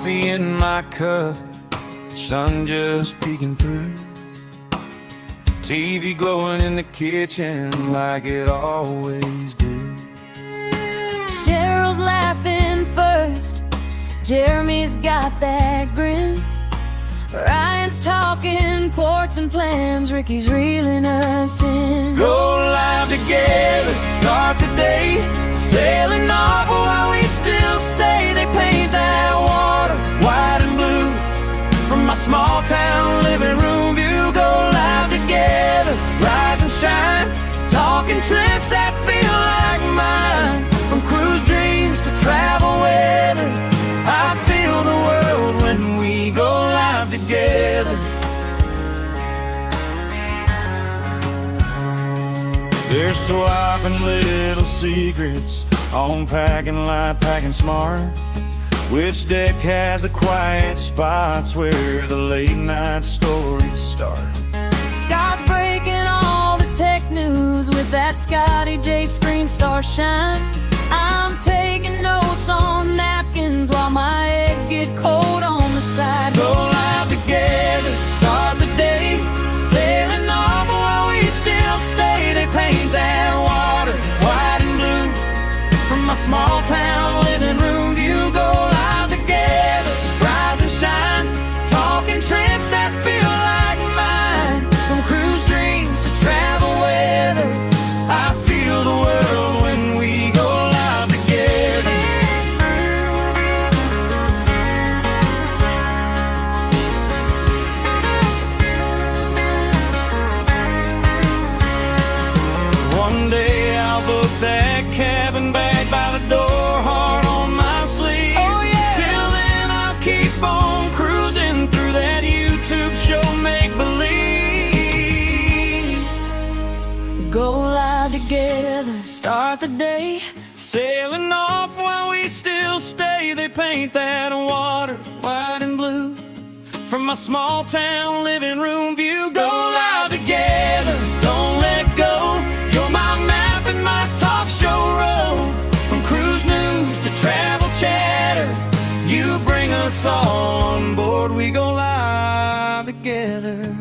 coffee in my cup, sun just peeking through, TV glowing in the kitchen like it always do. Cheryl's laughing first, Jeremy's got that grin, Ryan's talking ports and plans, Ricky's reeling us in. Go live together, start the day, sailing off while we still stay. They paint that water white and blue from my small town living room view. Go live together, rise and shine, talking trips that feel like mine. From cruise dreams to travel weather, I feel the world when we go live together. They're swapping little secrets on packing light, packing smart. Which deck has the quiet spots where the late night stories start? Scott's breaking all the tech news with that Scotty J screen star shine. I'm taking notes on napkins while my eggs get cold on the side. Go live together, start the day, sailing off while we still stay. They paint that water white and blue from my small town living room view. Go live together, rise and shine, talking trips that feel like mine. From cruise dreams to travel weather, I feel the world when we go live together. One day I'll book that cabin bag by the door, heart on my sleeve. Oh, yeah. Till then I'll keep on cruising through that YouTube show, make believe. Go live together, start the day, Sailing off while we still stay. They paint that water white and blue from my small town living room view. Go live together, don't let go. You're my map and my talk show road. From cruise news to travel chatter, you bring us all on board. We go live together.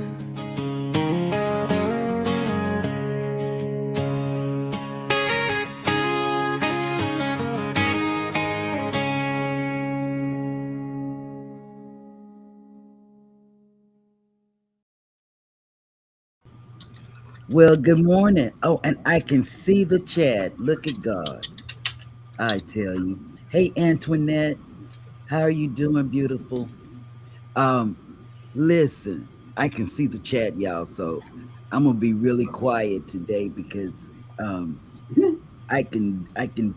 Well, good morning. Oh, and I can see the chat. Look at God. I tell you. Hey, Antoinette, how are you doing, beautiful? Listen, I can see the chat, y'all. So I'm gonna be really quiet today because I can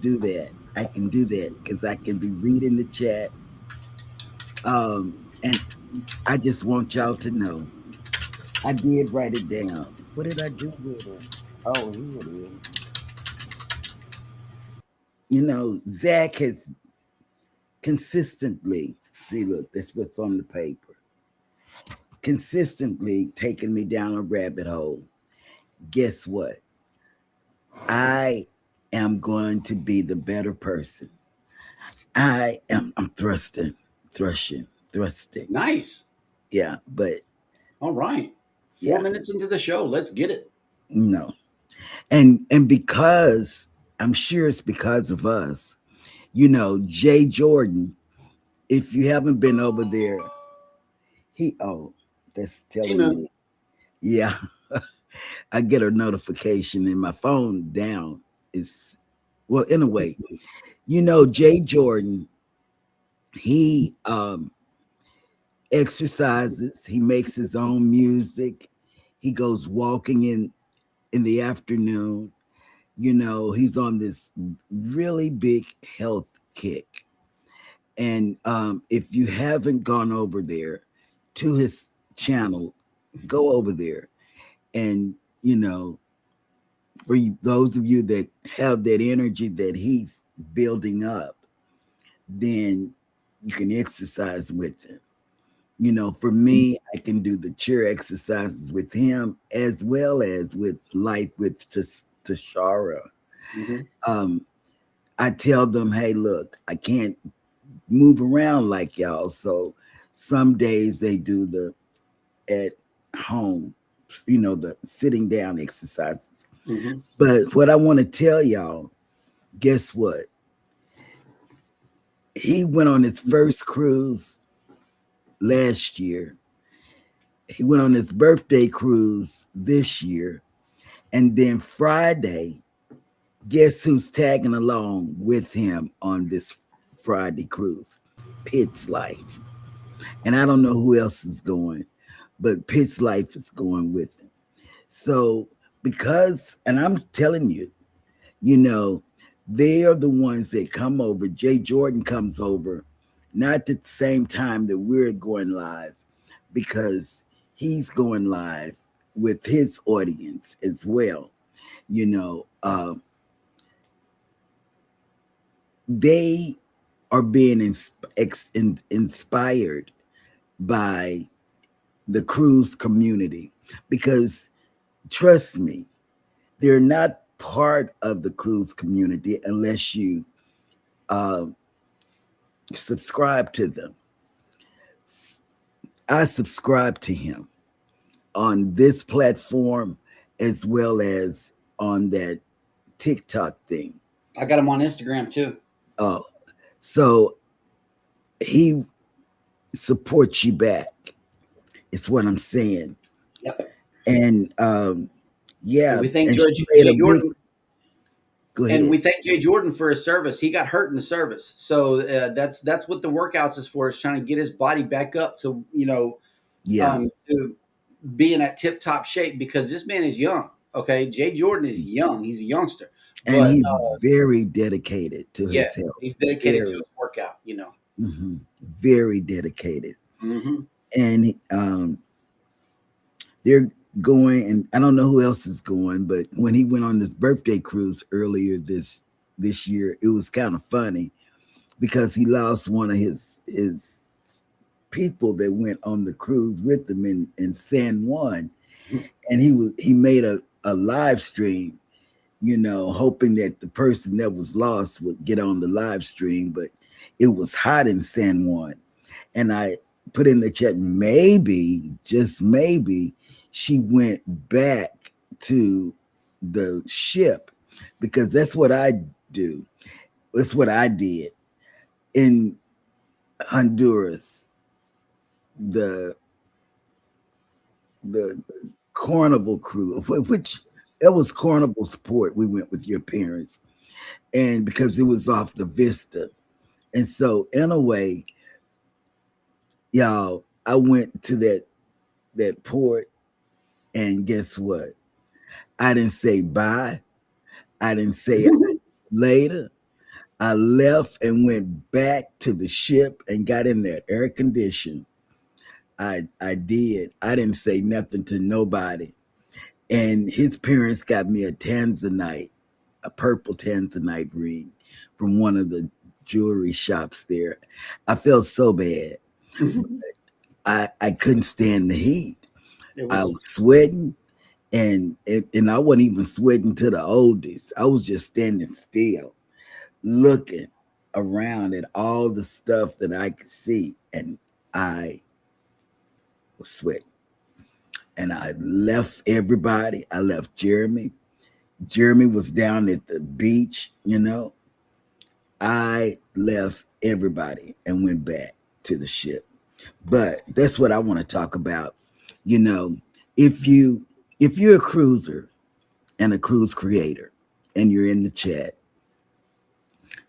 do that. I can do that because I can be reading the chat. And I just want y'all to know I did write it down. What did I do with it? Oh, here it is. You know, Zach has consistently, see, look, that's what's on the paper, consistently taken me down a rabbit hole. Guess what? I am going to be the better person. I'm thrusting. Nice. Yeah, but all right. 4 minutes into the show, let's get it. No. And because I'm sure it's because of us, you know, Jay Jordan, if you haven't been over there, that's telling me. Yeah. I get a notification and my phone down is, well, in a way, you know, Jay Jordan, he exercises, he makes his own music, he goes walking in the afternoon. You know, he's on this really big health kick. And if you haven't gone over there to his channel, go over there. And, you know, for those of you that have that energy that he's building up, then you can exercise with him. You know, for me, I can do the chair exercises with him as well as with Life with Tashara. Mm-hmm. I tell them, hey, look, I can't move around like y'all. So some days they do the at home, the sitting down exercises. Mm-hmm. But what I want to tell y'all, guess what? He went on his first cruise last year. He went on his birthday cruise this year. And then Friday, guess who's tagging along with him on this Friday cruise? Pitt's Life. And I don't know who else is going, but Pitt's Life is going with him. So, and I'm telling you, you know, they are the ones that come over. Jay Jordan comes over, not at the same time that we're going live, because he's going live with his audience as well. You know, they are being inspired by the cruise community because trust me, they're not part of the cruise community unless you uh, subscribe to them. I subscribe to him on this platform as well as on that TikTok thing. I got him on Instagram too. Oh, so he supports you back. It's what I'm saying. Yep. And yeah, And we thank and Jay, she made Jay a Jordan. big. Go ahead. And we thank Jay Jordan for his service. He got hurt in the service, so that's what the workouts is for. Is trying to get his body back up to Yeah, to be in that tip top shape because this man is young. Okay, Jay Jordan is young. He's a youngster, and but he's very dedicated to yeah, his health. he's dedicated to Very, his workout. very dedicated. Mm-hmm. And they're going, and I don't know who else is going, but when he went on this birthday cruise earlier this year, it was kind of funny because he lost one of his people that went on the cruise with him in San Juan, and he made a live stream, hoping that the person that was lost would get on the live stream, but it was hot in San Juan, and I put in the chat, maybe, just maybe, she went back to the ship because that's what I do. That's what I did in Honduras. The the Carnival crew, which that was Carnival Sport. We went with your parents, and because it was off the Vista, and so in a way, y'all, I went to that port, and guess what? I didn't say bye. I didn't say later. I left and went back to the ship and got in there air conditioned. I did. I didn't say nothing to nobody. And his parents got me a tanzanite, a purple tanzanite ring from one of the jewelry shops there. I felt so bad. I couldn't stand the heat. It I was was sweating, and I wasn't even sweating to the oldest. I was just standing still, looking around at all the stuff that I could see, and I was sweating. And I left everybody. I left Jeremy. Jeremy was down at the beach, I left everybody and went back to the ship. But that's what I want to talk about. You know, if you're a cruiser and a cruise creator and you're in the chat,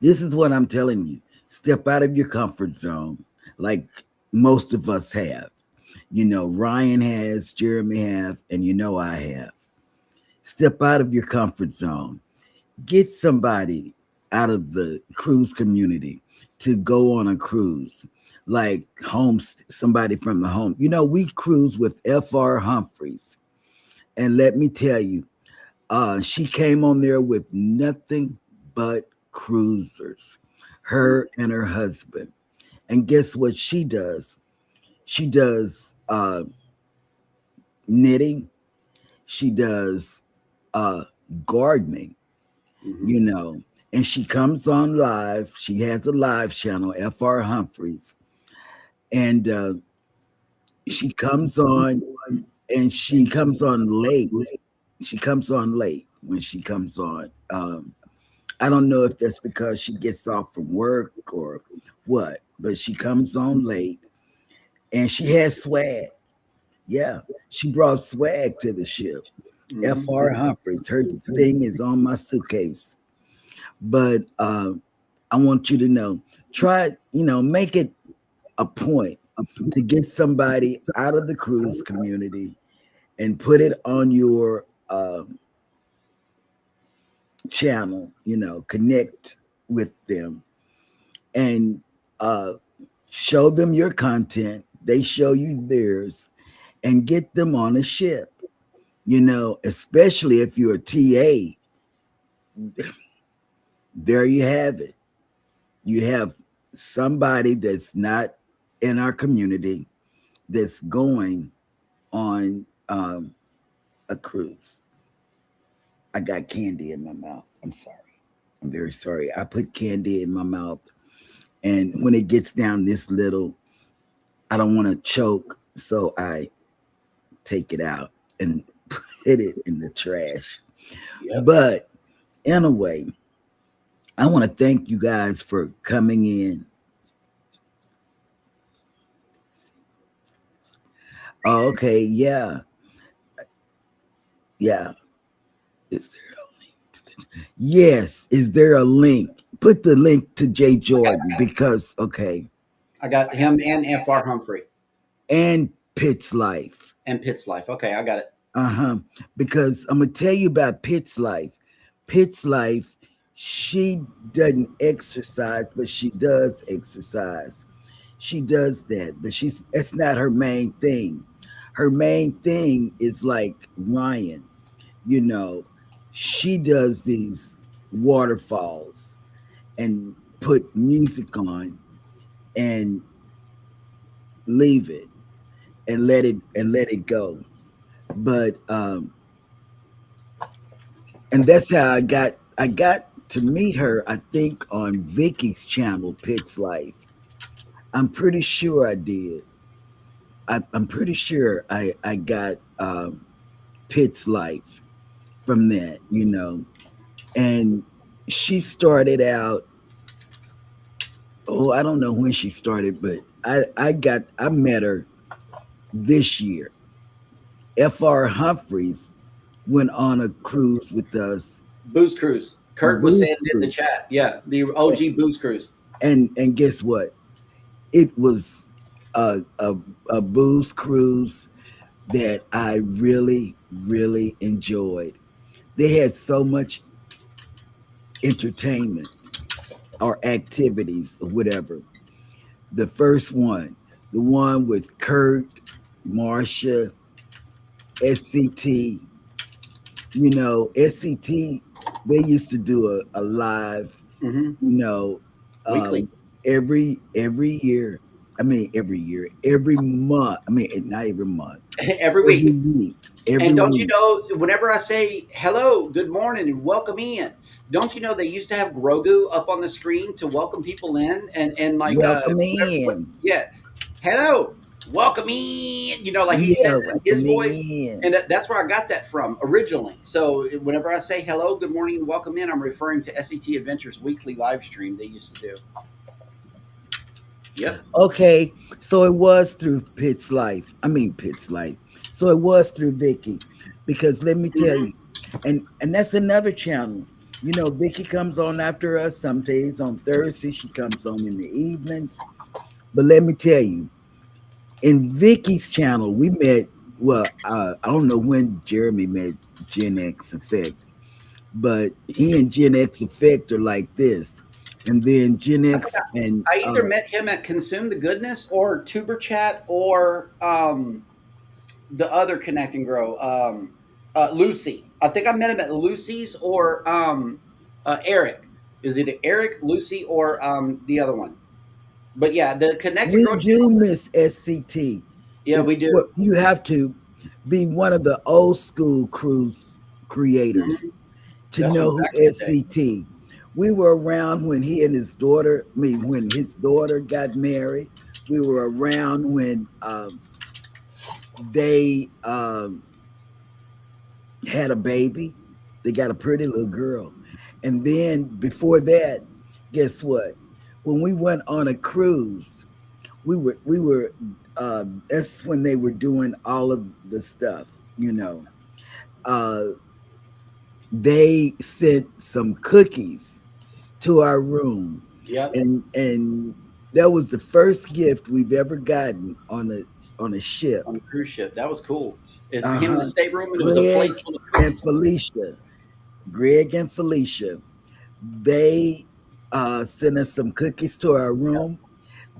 this is what I'm telling you. Step out of your comfort zone like most of us have. Ryan has, Jeremy have, and I have. Step out of your comfort zone. Get somebody out of the cruise community to go on a cruise, like somebody from the home. We cruise with F.R. Humphreys, and let me tell you, she came on there with nothing but cruisers, her and her husband. And guess what she does? She does knitting. She does uh, gardening, mm-hmm. and she comes on live. She has a live channel, FR Humphreys, and she comes on, and she comes on late. She comes on late when she comes on. I don't know if that's because she gets off from work or what, but she comes on late, and she has swag. Yeah, she brought swag to the ship. Mhm. FR Humphreys, her thing is on my suitcase. But I want you to know, try, make it a point to get somebody out of the cruise community and put it on your channel, connect with them and uh, show them your content. They show you theirs and get them on a ship, especially if you're a TA. There you have it. You have somebody that's not in our community that's going on a cruise. I got candy in my mouth. I'm sorry. I'm very sorry. I put candy in my mouth, and when it gets down this little, I don't want to choke, so I take it out and put it in the trash. Yep. But anyway, I want to thank you guys for coming in. Oh, okay, yeah, yeah. Is there a link to Yes, is there a link? Put the link to Jay Jordan because okay, I got him and FR Humphrey and Pitt's life. and Pitt's life. Okay, I got it. Uh-huh. Because I'm gonna tell you about Pitt's life. Pitt's life, she doesn't exercise, but she does exercise. She does that, but she's that's not her main thing. Her main thing is like Ryan, you know, she does these waterfalls and put music on and leave it and let it go. But and that's how I got to meet her, I think, on Vicky's channel, Pit's Life. I'm pretty sure I did. I'm pretty sure I got Pit's Life from that. And she started out. Oh, I don't know when she started, but I met her this year. Fr Humphreys went on a cruise with us, Booze Cruise. a Kurt was booze saying it in the cruise, chat. Yeah, the OG Booze Cruise. and guess what? It was a booze cruise that I really really enjoyed. They had so much entertainment or activities or whatever. The first one, the one with Kurt, Marsha, SCT. SCT, they used to do a live, Hmm. you know, Weekly. every year. I mean, every year, every month. I mean, not every month, Every every week. week, every And don't you week. know, whenever I say hello, good morning, and welcome in, don't you know they used to have Grogu up on the screen to welcome people in, and like Welcome whatever, in. yeah, hello, welcome in, like he Yeah, says it in his welcome voice, in. and that's where I got that from originally. So whenever I say hello, good morning, and welcome in, I'm referring to SET Adventures weekly live stream they used to do. Yep. Okay, so it was through Pitt's life. I mean, Pitt's life. So it was through Vicky, because let me tell Hmm. you, and that's another channel. Vicky comes on after us some days on Thursday. She comes on in the evenings. But let me tell you, in Vicky's channel, we met. Well, I don't know when Jeremy met Gen X Effect, but he and Gen X Effect are like this, and then Gen I think X and I either met him at Consume the Goodness or Tuber Chat or the other Connect and Grow, Lucy. I think I met him at Lucy's or Eric. Is either Eric, Lucy, or the other one. But yeah, the Connect and we Grow do channel. miss SCT. Yeah, we do. What you have to be one of the old school cruise creators Hmm. to That's from know who back in the day. SCT. We were around when he and his daughter, I mean, when his daughter got married. We were around when they had a baby. They got a pretty little girl. And then before that, guess what? When we went on a cruise, we were that's when they were doing all of the stuff, you know. Uh they sent some cookies to our room, Yep. and that was the first gift we've ever gotten on a ship. On the cruise ship. That was cool. It's him in the Uh-huh. stateroom, and it was a Greg plate full of and cookies. Felicia. Greg and Felicia. They sent us some cookies to our Yep. room.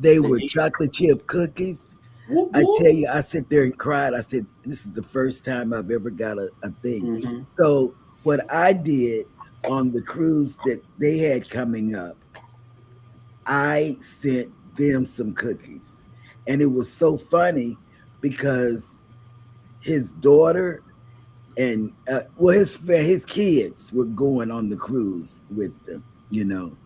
They They were did. chocolate chip cookies. Whoop I whoop. tell you, I sit there and cried. I said, "This is the first time I've ever got a thing." Hmm. So what I did on the cruise that they had coming up, I sent them some cookies, and it was so funny because his daughter and well, his kids were going on the cruise with them, you know,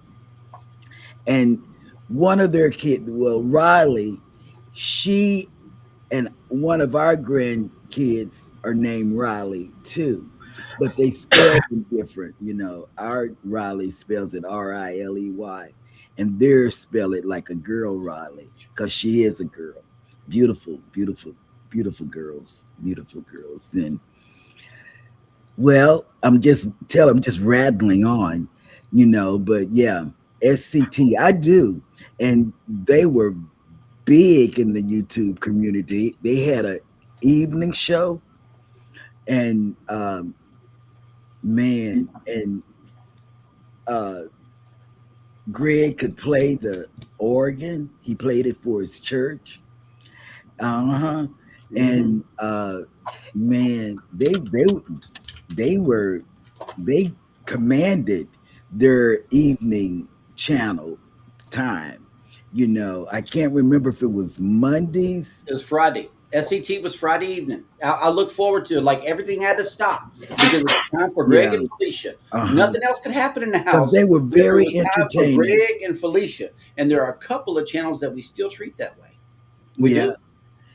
and one of their kids, well, Riley, she and one of our grandkids are named Riley too, but they spell them different. You know, our Riley spells it Riley, and theirs spell it like a girl Riley because she is a girl. Beautiful, beautiful, beautiful girls. And well, I'm just rattling on, you know, but yeah, SCT, I do, and they were big in the YouTube community. They had a evening show, and man, and uh, Greg could play the organ. He played it for his church. Uh huh. Hmm. And man, they were they commanded their evening channel time. You know, I can't remember if it was Mondays. It was Friday. SCT was Friday evening. I look forward to it. Like everything had to stop because it was time for Greg Yeah, and Felicia. uh huh. Nothing else could happen in the Because house they were whenever it very was time for entertaining. Greg and Felicia. And there are a couple of channels that we still treat that way. We Yeah, do.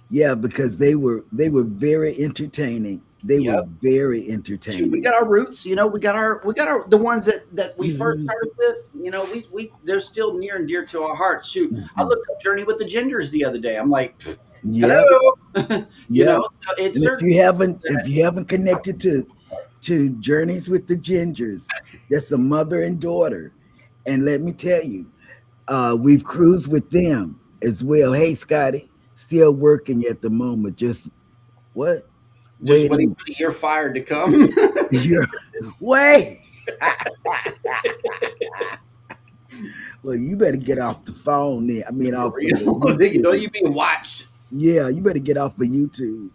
yeah, because they were very entertaining. They were Yep. very Shoot, we entertaining. got our roots. We got our the ones that we first Hmm. started with. We they're still near and dear to our hearts. Shoot, I Hmm. looked up Journey with the Gingers the other day. I'm like, Yep, hello. yep. So it's And certain people if that you haven't connected to Journeys with the Gingers, that's a mother and daughter. And let me tell you, we've cruised with them as well. Hey, Scotty, still working at the moment. Just what? just Wait a waiting minute. for the year fire to come. You're wait. Well, you better get off the phone then. I mean, off of the YouTube. You're being watched. Yeah, you better get off of YouTube.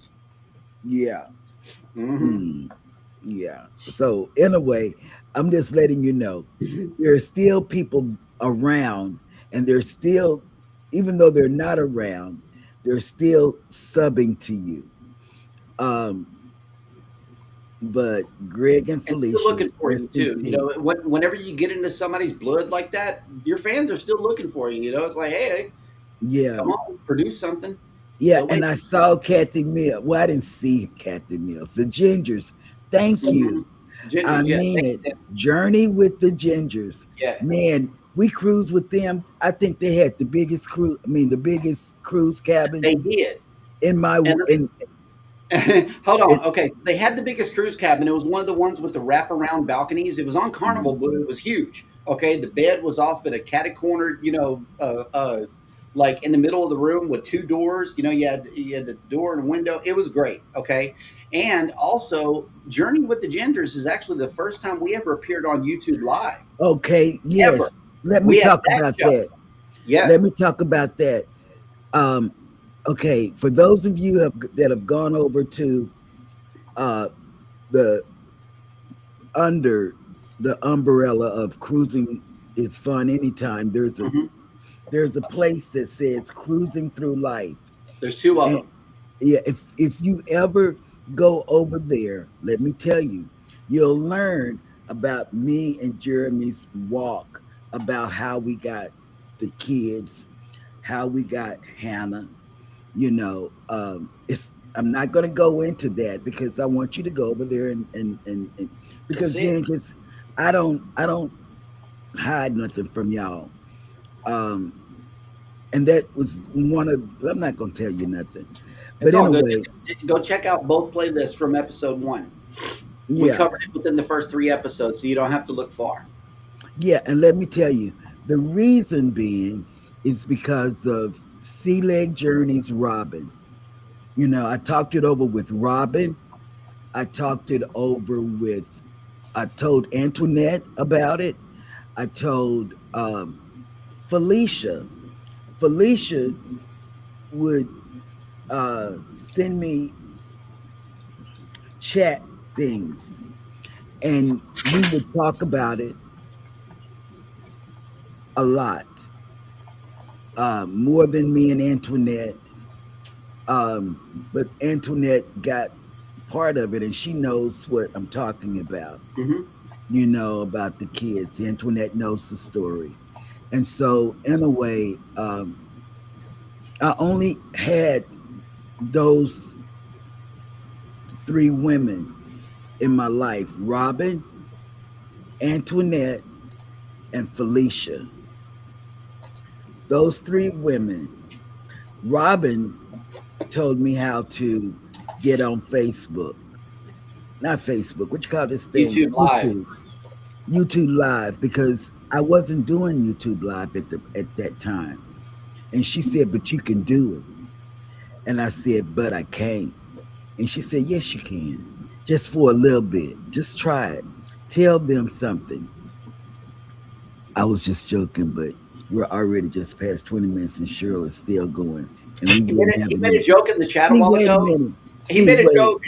Yeah. Hmm. Mm, yeah. So, in a way, I'm just letting you know there are still people around, and they're still, even though they're not around, they're still subbing to you. Um, but Greg and And still looking Felicia's for you too. SCT. Whenever you get into somebody's blood like that, your fans are still looking for you. It's like, hey, Yeah. come on, produce something. Yeah, Still and I waiting. saw Kathy Mills. Well, I didn't see Kathy Mills. The Gingers. Thank Hmm. you. I Gingers, yeah, mean thank it. you. Journey with the Gingers. Yeah, Man, we cruised with them. I think they had the biggest cruise. I mean, the biggest cruise cabin they did. in my And hold on. in, Okay, so they had the biggest cruise cabin. It was one of the ones with the wraparound balconies. It was on Carnival, Mhm. but it was huge. Okay, the bed was off at a catty cornered, like in the middle of the room with two doors. You had the door and a window. It was great. Okay, and also Journey with the Genders is actually the first time we ever appeared on YouTube Live Okay, ever. yes. Let me We had talk that about show. that. Yeah. Let me talk about that. Um, okay, for those of you that have gone over to uh, the under the umbrella of cruising is fun anytime. Hmm. There's a place that says cruising through life. There's two of And them. yeah, if you ever go over there, let me tell you, you'll learn about me and Jeremy's walk, about how we got the kids, how we got Hannah. It's I'm not going to go into that because I want you to go over there and Go because see it. then because I don't hide nothing from y'all. Um, and that was one of I'm not going to tell you nothing, It's but all good. anyway, Just go check out both playlists from episode 1. We yeah, covered it within the first 3 episodes, so you don't have to look far. yeah, and let me tell you, the reason being is because of Sea Leg Journey's Robin. I talked it over with Robin. I talked it over with. I told Antoinette about it. I told Felicia. Felicia would send me chat things, and we would talk about it a lot, more than me and Antoinette. But Antoinette got part of it, and she knows what I'm talking about. Hmm. About the kids. Antoinette knows the story, and so in a way, I only had those three women in my life: Robin, Antoinette, and Felicia. Those three women. Robin told me how to get on Facebook. Not Facebook. What you call this thing? YouTube Live. YouTube Live, because I wasn't doing YouTube Live at that time. And she said, "But you can do it." And I said, "But I can't." And she said, "Yes, you can. Just for a little bit. Just try it. Tell them something." I was just joking, but we're already just past 20 minutes and Cheryl is still going. And we wouldn't have He it made a in. joke in the chat a See, while wait a ago. minute. He See, made a wait. joke.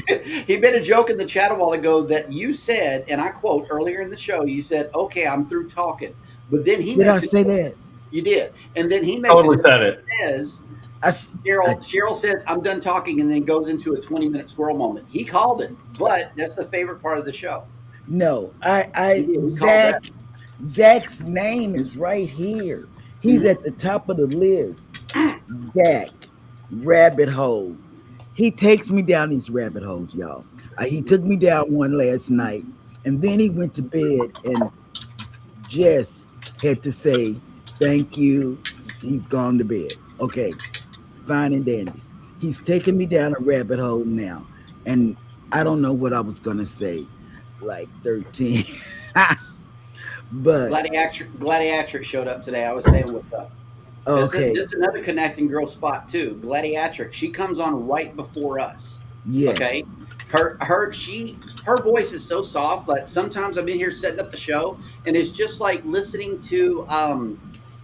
He made a joke in the chat a while ago that you said, and I quote earlier in the show, you said, "Okay, I'm through talking." But then he Did I makes a say joke. that? You did, and then he makes a Totally joke said it. that says, I, s- I Cheryl says, "I'm done talking," and then goes into a 20-minute squirrel moment. He called it, but that's the favorite part of the show. no. He I did. He called that. Zach's name is right here. He's Mhm. at the top of the list. Zach, rabbit hole. He takes me down these rabbit holes, y'all. He took me down one last night, and then he went to bed, and Jess had to say, "Thank you." He's gone to bed. Okay, fine and dandy. He's taking me down a rabbit hole now, and I don't know what I was gonna say, like 13. But Gladiatric showed up today. I was saying what's up. okay, This is another connecting girl spot too. Gladiatric. She comes on right before us. yes, Okay. Her voice is so soft that sometimes I've been here setting up the show and it's just like listening to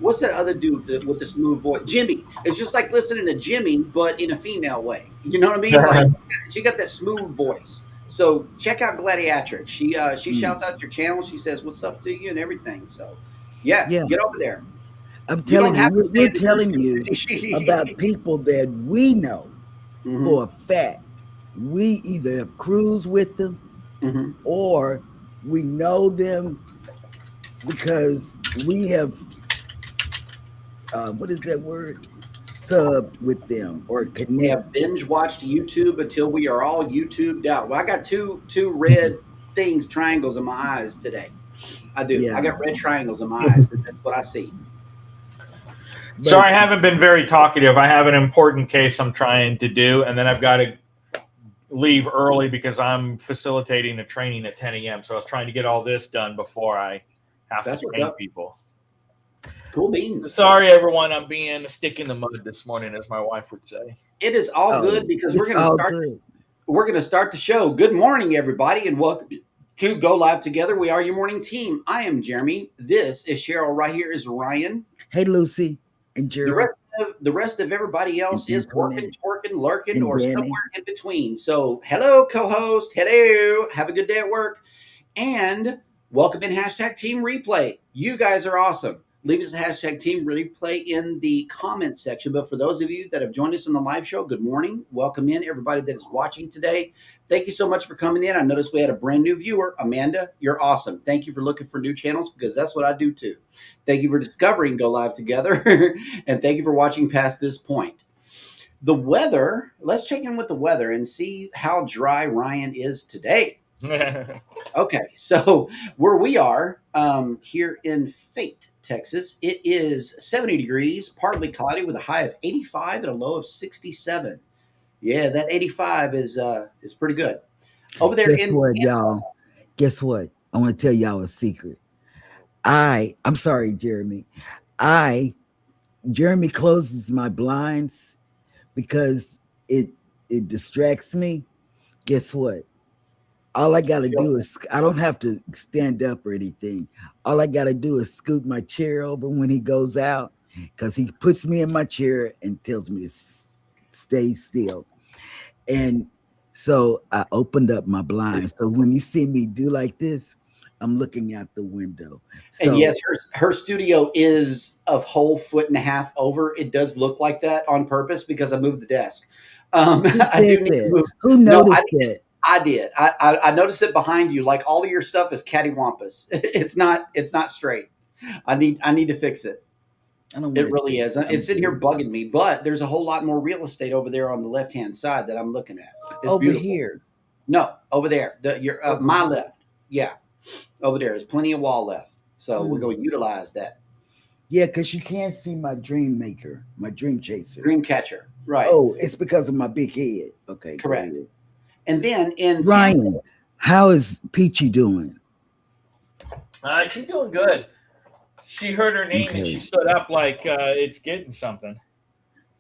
what's that other dude with the smooth voice? Jimmy. It's just like listening to Jimmy, but in a female way. You know what I mean? Like she got that smooth voice. So check out Gladiatric. She mm, shouts out your channel. She says what's up to you and everything. So yeah, yeah. get over there. I'm You don't telling you, have to stay we're in the group. telling you about people that we know Hmm. for a fact. We either have cruised with them Hmm. or we know them because we have what is that word? Subbed with them or We have connected. binge watched YouTube until we are all YouTubed out. Well, I got two red things, triangles in my eyes today. I do. I Yeah, got red triangles in my eyes. That's what I see. but Sorry, I haven't been very talkative. I have an important case I'm trying to do, and then I've got to leave early because I'm facilitating a training at 10 a.m. So I was trying to get all this done before I have That's to what's train up. people. Cool beans. Sorry, everyone. I'm being a stick in the mud this morning, as my wife would say. It is all oh, good because it's all good. we're gonna start the show. Good morning, everybody, and welcome to Go Live Together. We are your morning team. I am Jeremy. This is Cheryl. Right here is Ryan. Hey, Lucy and The Gerald rest of everybody and else is working, Antoinette twerking, lurking, and or Danny. somewhere in between. So, hello, co-host. Hello. Have a good day at work. And welcome in hashtag Team Replay. You guys are awesome. leave us a hashtag team replay in the comment section. But for those of you that have joined us on the live show, good morning. Welcome in everybody that is watching today. Thank you so much for coming in. I noticed we had a brand new viewer. Amanda, you're awesome. Thank you for looking for new channels, because that's what I do too. Thank you for discovering Go Live Together. And thank you for watching past this point. The weather, let's check in with the weather and see how dry Ryan is today. Okay, so where we are here in Fate, Texas, it is 70 degrees, partly cloudy with a high of 85 and a low of 67. Yeah, that 85 is pretty good. Over there Guess in what, y'all? Guess what? I want to tell y'all a secret. I'm sorry, Jeremy. Jeremy closes my blinds because it distracts me. Guess what? All I gotta do is, I don't have to stand up or anything. All I gotta do is scoot my chair over when he goes out, because he puts me in my chair and tells me to stay still. And so I opened up my blinds. So when you see me do like this, I'm looking out the window. So, and yes, her studio is a whole foot and a half over. It does look like that on purpose because I moved the desk. I do need to move. Who noticed that? I did. I noticed it behind you. Like all of your stuff is cattywampus. It's not straight. I need to fix it. It really is. It's in here bugging me. But there's a whole lot more real estate over there on the left hand side that I'm looking at. It's over beautiful. Here. No, over there. My left. Yeah, over there. There's plenty of wall left. So we're going to utilize that. Yeah, because you can't see my dream maker, my dream chaser, dream catcher. Right. Oh, it's because of my big head. Okay, correct. And then in Ryan, how is Peachy doing? She's doing good. She heard her name and she stood up like it's getting something.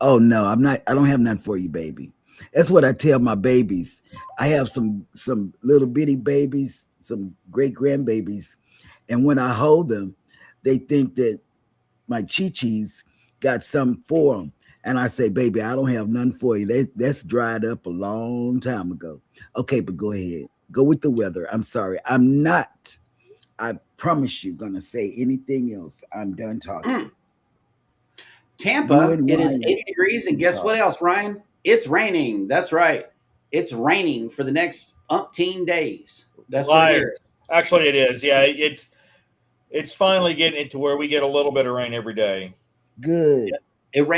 Oh no, I'm not. I don't have nothing for you, baby. That's what I tell my babies. I have some little bitty babies, some great grandbabies, and when I hold them, they think that my chi-chis got something for them. And I say, baby, I don't have nothing for you. That's dried up a long time ago. Okay, but go ahead. Go with the weather. I'm sorry. I'm not, I promise you, going to say anything else. I'm done talking. Tampa, it is 80 degrees. And guess what else, Ryan? It's raining. That's right. It's raining for the next umpteen days. That's what it is. Actually, it is. Yeah, it's finally getting it to where we get a little bit of rain every day. Good. It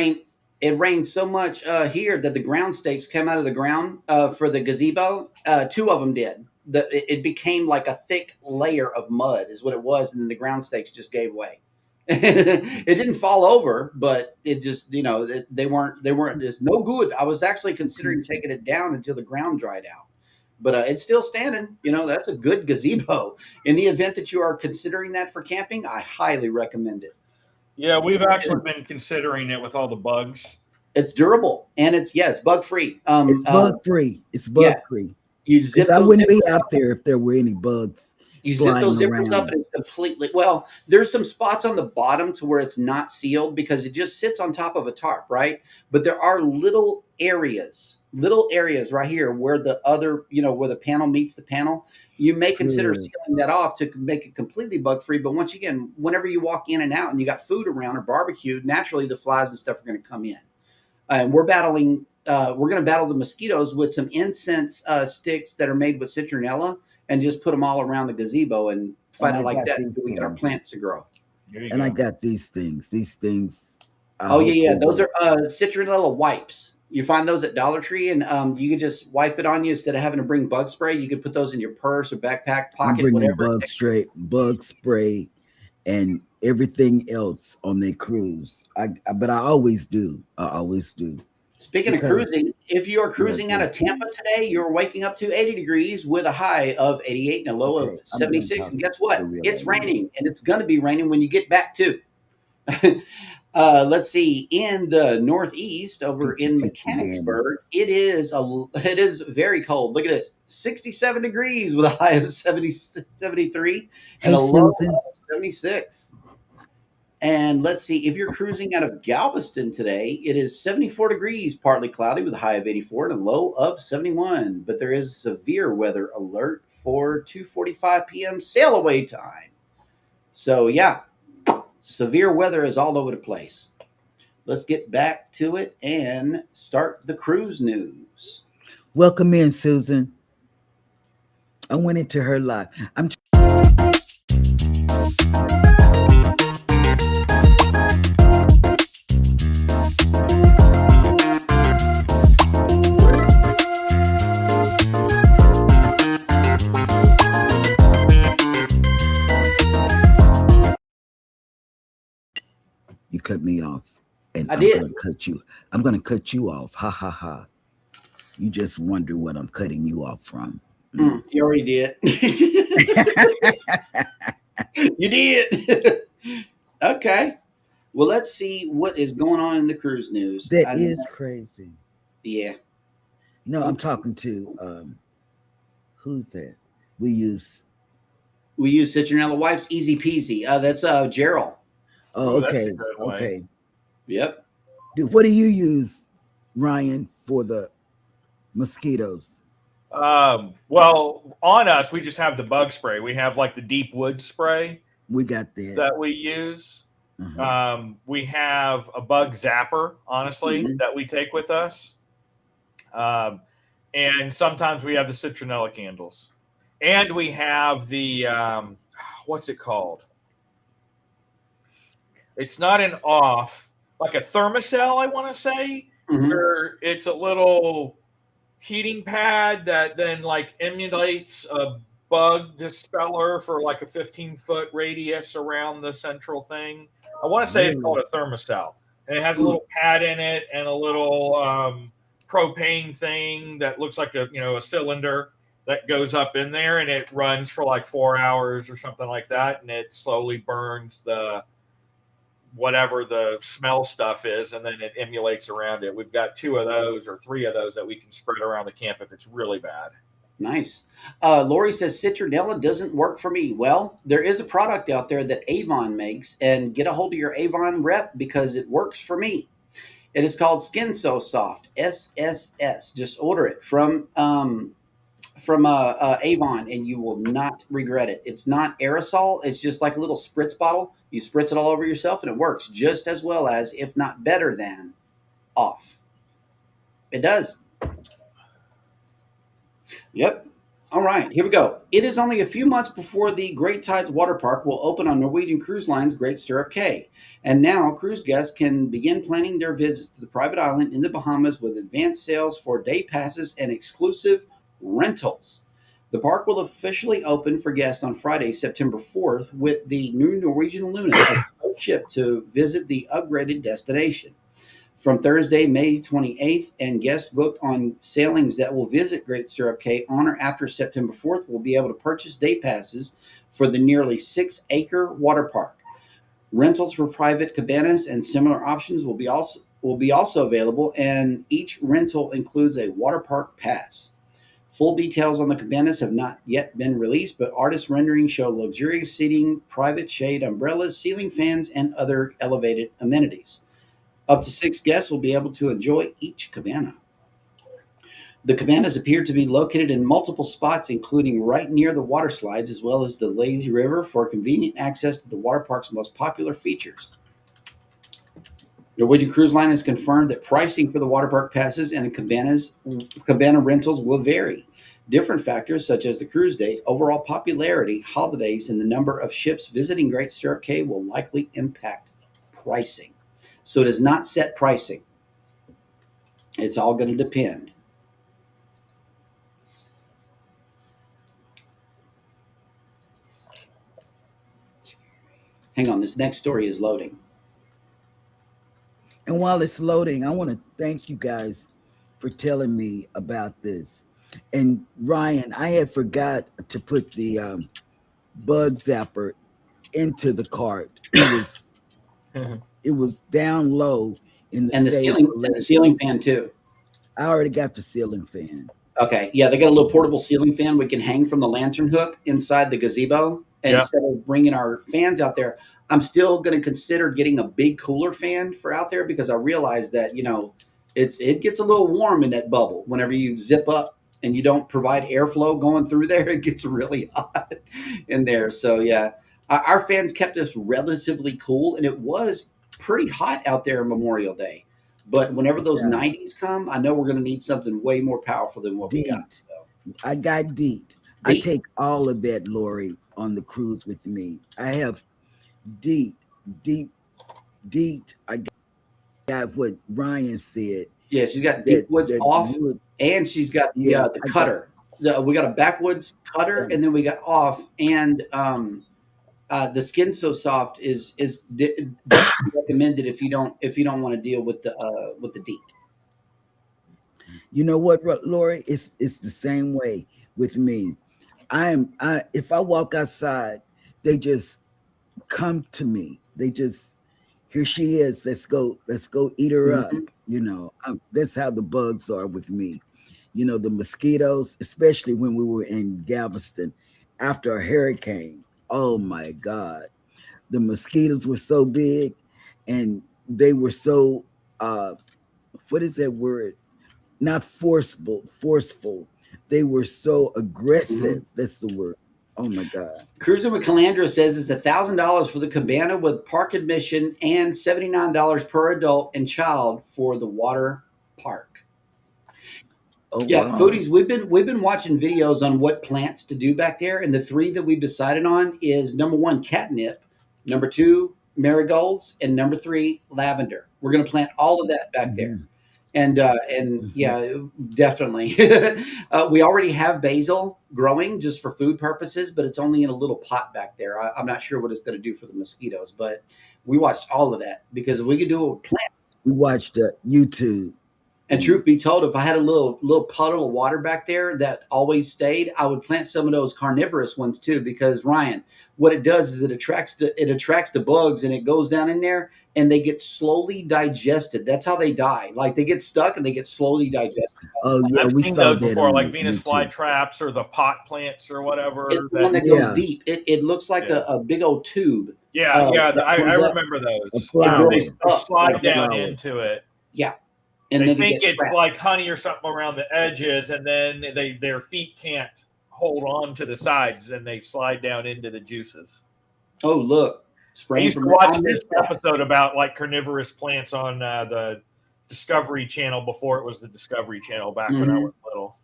rained so much here that the ground stakes came out of the ground for the gazebo. Two of them did. It became like a thick layer of mud is what it was, and then the ground stakes just gave way. It didn't fall over, but it just, they weren't just no good. I was actually considering taking it down until the ground dried out. But it's still standing. That's a good gazebo. In the event that you are considering that for camping, I highly recommend it. Yeah, we've actually been considering it with all the bugs. It's durable, and it's bug free. It's bug free. It's bug free. You zip. I wouldn't be out there if there were any bugs. You zip those zippers up, and it's completely. Well, there's some spots on the bottom to where it's not sealed because it just sits on top of a tarp, right? But there are little areas right here where the other, where the panel meets the panel. You may consider sealing that off to make it completely bug free. But once again, whenever you walk in and out and you got food around or barbecue, naturally the flies and stuff are going to come in. And we're going to battle the mosquitoes with some incense sticks that are made with citronella, and just put them all around the gazebo and fight it like that until we get our plants to grow. And I got these things. Oh yeah. Those are citronella wipes. You find those at Dollar Tree, and you can just wipe it on you instead of having to bring bug spray. You can put those in your purse or backpack, pocket, whatever. Bug spray, and everything else on their cruise. But I always do. Speaking of cruising, if you are cruising out of Tampa today, you're waking up to 80 degrees with a high of 88 and a low of 76. And guess what? It's raining, and it's going to be raining when you get back too. Let's see. In the Northeast, over in Mechanicsburg, it is very cold. Look at this: 67 degrees with a high of 73 and a low of 76. And let's see, if you're cruising out of Galveston today, it is 74 degrees, partly cloudy with a high of 84 and a low of 71. But there is severe weather alert for 2:45 p.m. sail away time. So yeah, Severe weather is all over the place. Let's get back to it and start the cruise news. Welcome in, Susan. I went into her life. I'm. You cut me off, and I did. Gonna cut you. I'm gonna cut you off. Ha ha ha. You just wonder what I'm cutting you off from. You already did. You did. Okay. Well, let's see what is going on in the cruise news. That is crazy. Yeah. No, I'm talking to who's that? We use citronella wipes, easy peasy. That's Gerald. Oh, That's okay. a good way. Okay. Yep. Dude, what do you use, Ryan, for the mosquitoes? Well, on us, we just have the bug spray. We have like the deep wood spray We got that. we use. Uh-huh. We have a bug zapper, honestly, Mhm. that we take with us. And sometimes we have the citronella candles. And we have the, what's it called? It's not an off, like a thermocell, I want to say, Mhm. where it's a little heating pad that then like emulates a bug dispeller for like a 15-foot radius around the central thing. I want to say it's called a thermocell, and it has a little pad in it and a little propane thing that looks like a cylinder that goes up in there, and it runs for like 4 hours or something like that, and it slowly burns the whatever the smell stuff is, and then it emulates around it. We've got 2 of those or 3 of those that we can spread around the camp if it's really bad. Nice. Lori says citronella doesn't work for me. Well, there is a product out there that Avon makes, and get a hold of your Avon rep because it works for me. It is called Skin So Soft, SSS. Just order it from Avon, and you will not regret it. It's not aerosol. It's just like a little spritz bottle. You spritz it all over yourself, and it works just as well as, if not better than, off. It does. Yep. All right, here we go. It is only a few months before the Great Tides Water Park will open on Norwegian Cruise Line's Great Stirrup Cay. And now cruise guests can begin planning their visits to the private island in the Bahamas with advanced sales for day passes and exclusive rentals. The park will officially open for guests on Friday, September 4th, with the new Norwegian Luna as the first ship to visit the upgraded destination. From Thursday, May 28th, and guests booked on sailings that will visit Great Stirrup Cay on or after September 4th will be able to purchase day passes for the nearly 6-acre water park. Rentals for private cabanas and similar options will be also available, and each rental includes a water park pass. Full details on the cabanas have not yet been released, but artist renderings show luxurious seating, private shade umbrellas, ceiling fans, and other elevated amenities. Up to 6 guests will be able to enjoy each cabana. The cabanas appear to be located in multiple spots, including right near the water slides, as well as the lazy river, for convenient access to the water park's most popular features. Norwegian Cruise Line has confirmed that pricing for the water park passes and cabana rentals will vary. Different factors such as the cruise date, overall popularity, holidays, and the number of ships visiting Great Stirrup Cay will likely impact pricing. So it is not set pricing. It's all going to depend. Hang on, this next story is loading. And while it's loading, I want to thank you guys for telling me about this. And Ryan, I had forgot to put the bug zapper into the cart. It was down low in the And the ceiling fan too. I already got the ceiling fan. Okay, yeah, they got a little portable ceiling fan we can hang from the lantern hook inside the gazebo. And Yeah. instead of bringing our fans out there, I'm still going to consider getting a big cooler fan for out there, because I realize that it gets a little warm in that bubble whenever you zip up and you don't provide airflow going through there. It gets really hot in there. So yeah, Our fans kept us relatively cool, and it was pretty hot out there on Memorial Day. But whenever those Yeah. 90s come, I know we're going to need something way more powerful than what we got. Deet. So, I got deet. I Deet. take all of that, Lori, on the cruise with me. I have deet, deep, deet. I got what Ryan said. Yeah, she's got deep woods That off, wood. and she's got Yeah, the I cutter. We got a backwoods cutter, and then we got off, and the skin so soft is definitely recommended if you don't want to deal with the deet. You know what, Lori? It's the same way with me. If I walk outside, they just come to me. They just, here she is. Let's go eat her up. Mhm. You know, that's how the bugs are with me. You know, the mosquitoes, especially when we were in Galveston after a hurricane. Oh my God. The mosquitoes were so big and they were so what is that word? Not forceful. They were so aggressive. Mhm. That's the word. Oh my God. Cruising with Calandra says it's $1,000 for the cabana with park admission and $79 per adult and child for the water park. Oh Yeah, wow. foodies, we've been watching videos on what plants to do back there, and the three that we've decided on is number one, catnip, number two, marigolds, and number three, lavender. We're going to plant all of that back there. Mhm, And mhm. yeah, definitely. We already have basil growing just for food purposes, but it's only in a little pot back there. I'm not sure what it's going to do for the mosquitoes, but we watched all of that because if we could do a plant. We watched YouTube. And Mm. truth be told, if I had a little puddle of water back there that always stayed, I would plant some of those carnivorous ones too. Because Ryan, what it does is it attracts the bugs, and it goes down in there, and they get slowly digested. That's how they die. Like they get stuck and they get slowly digested. Oh yeah, I've we seen saw those that before, like on Venus YouTube. flytraps or the pot plants or whatever. It's the one that goes Yeah, deep. It looks like Yeah. a big old tube Yeah, that I comes up remember a those. and And flower. grows they up slide like A that. down flower. into it. Yeah, and They then they think get it's trapped. like honey or something around the edges, and then their feet can't hold on to the sides, and they slide down into the juices. Oh, look, I spraying used to from watch I this missed that. episode about like carnivorous plants on the Discovery Channel before it was the Discovery Channel back when I Hmm. was little.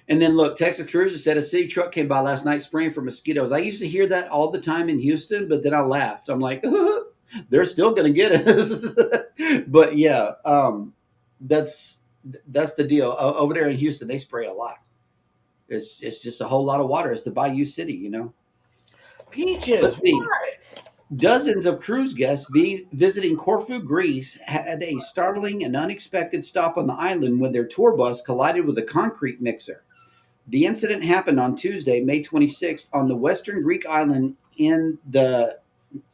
And then look, Texas Cruiser said a city truck came by last night spraying for mosquitoes. I used to hear that all the time in Houston, but then I laughed. I'm like, they're still going to get us. But yeah, that's the deal. Over there in Houston, they spray a lot. It's just a whole lot of water. It's the Bayou City, you know. Peaches, Let's see. what? Dozens of cruise guests visiting Corfu, Greece, had a startling and unexpected stop on the island when their tour bus collided with a concrete mixer. The incident happened on Tuesday, May 26th, on the western Greek island in the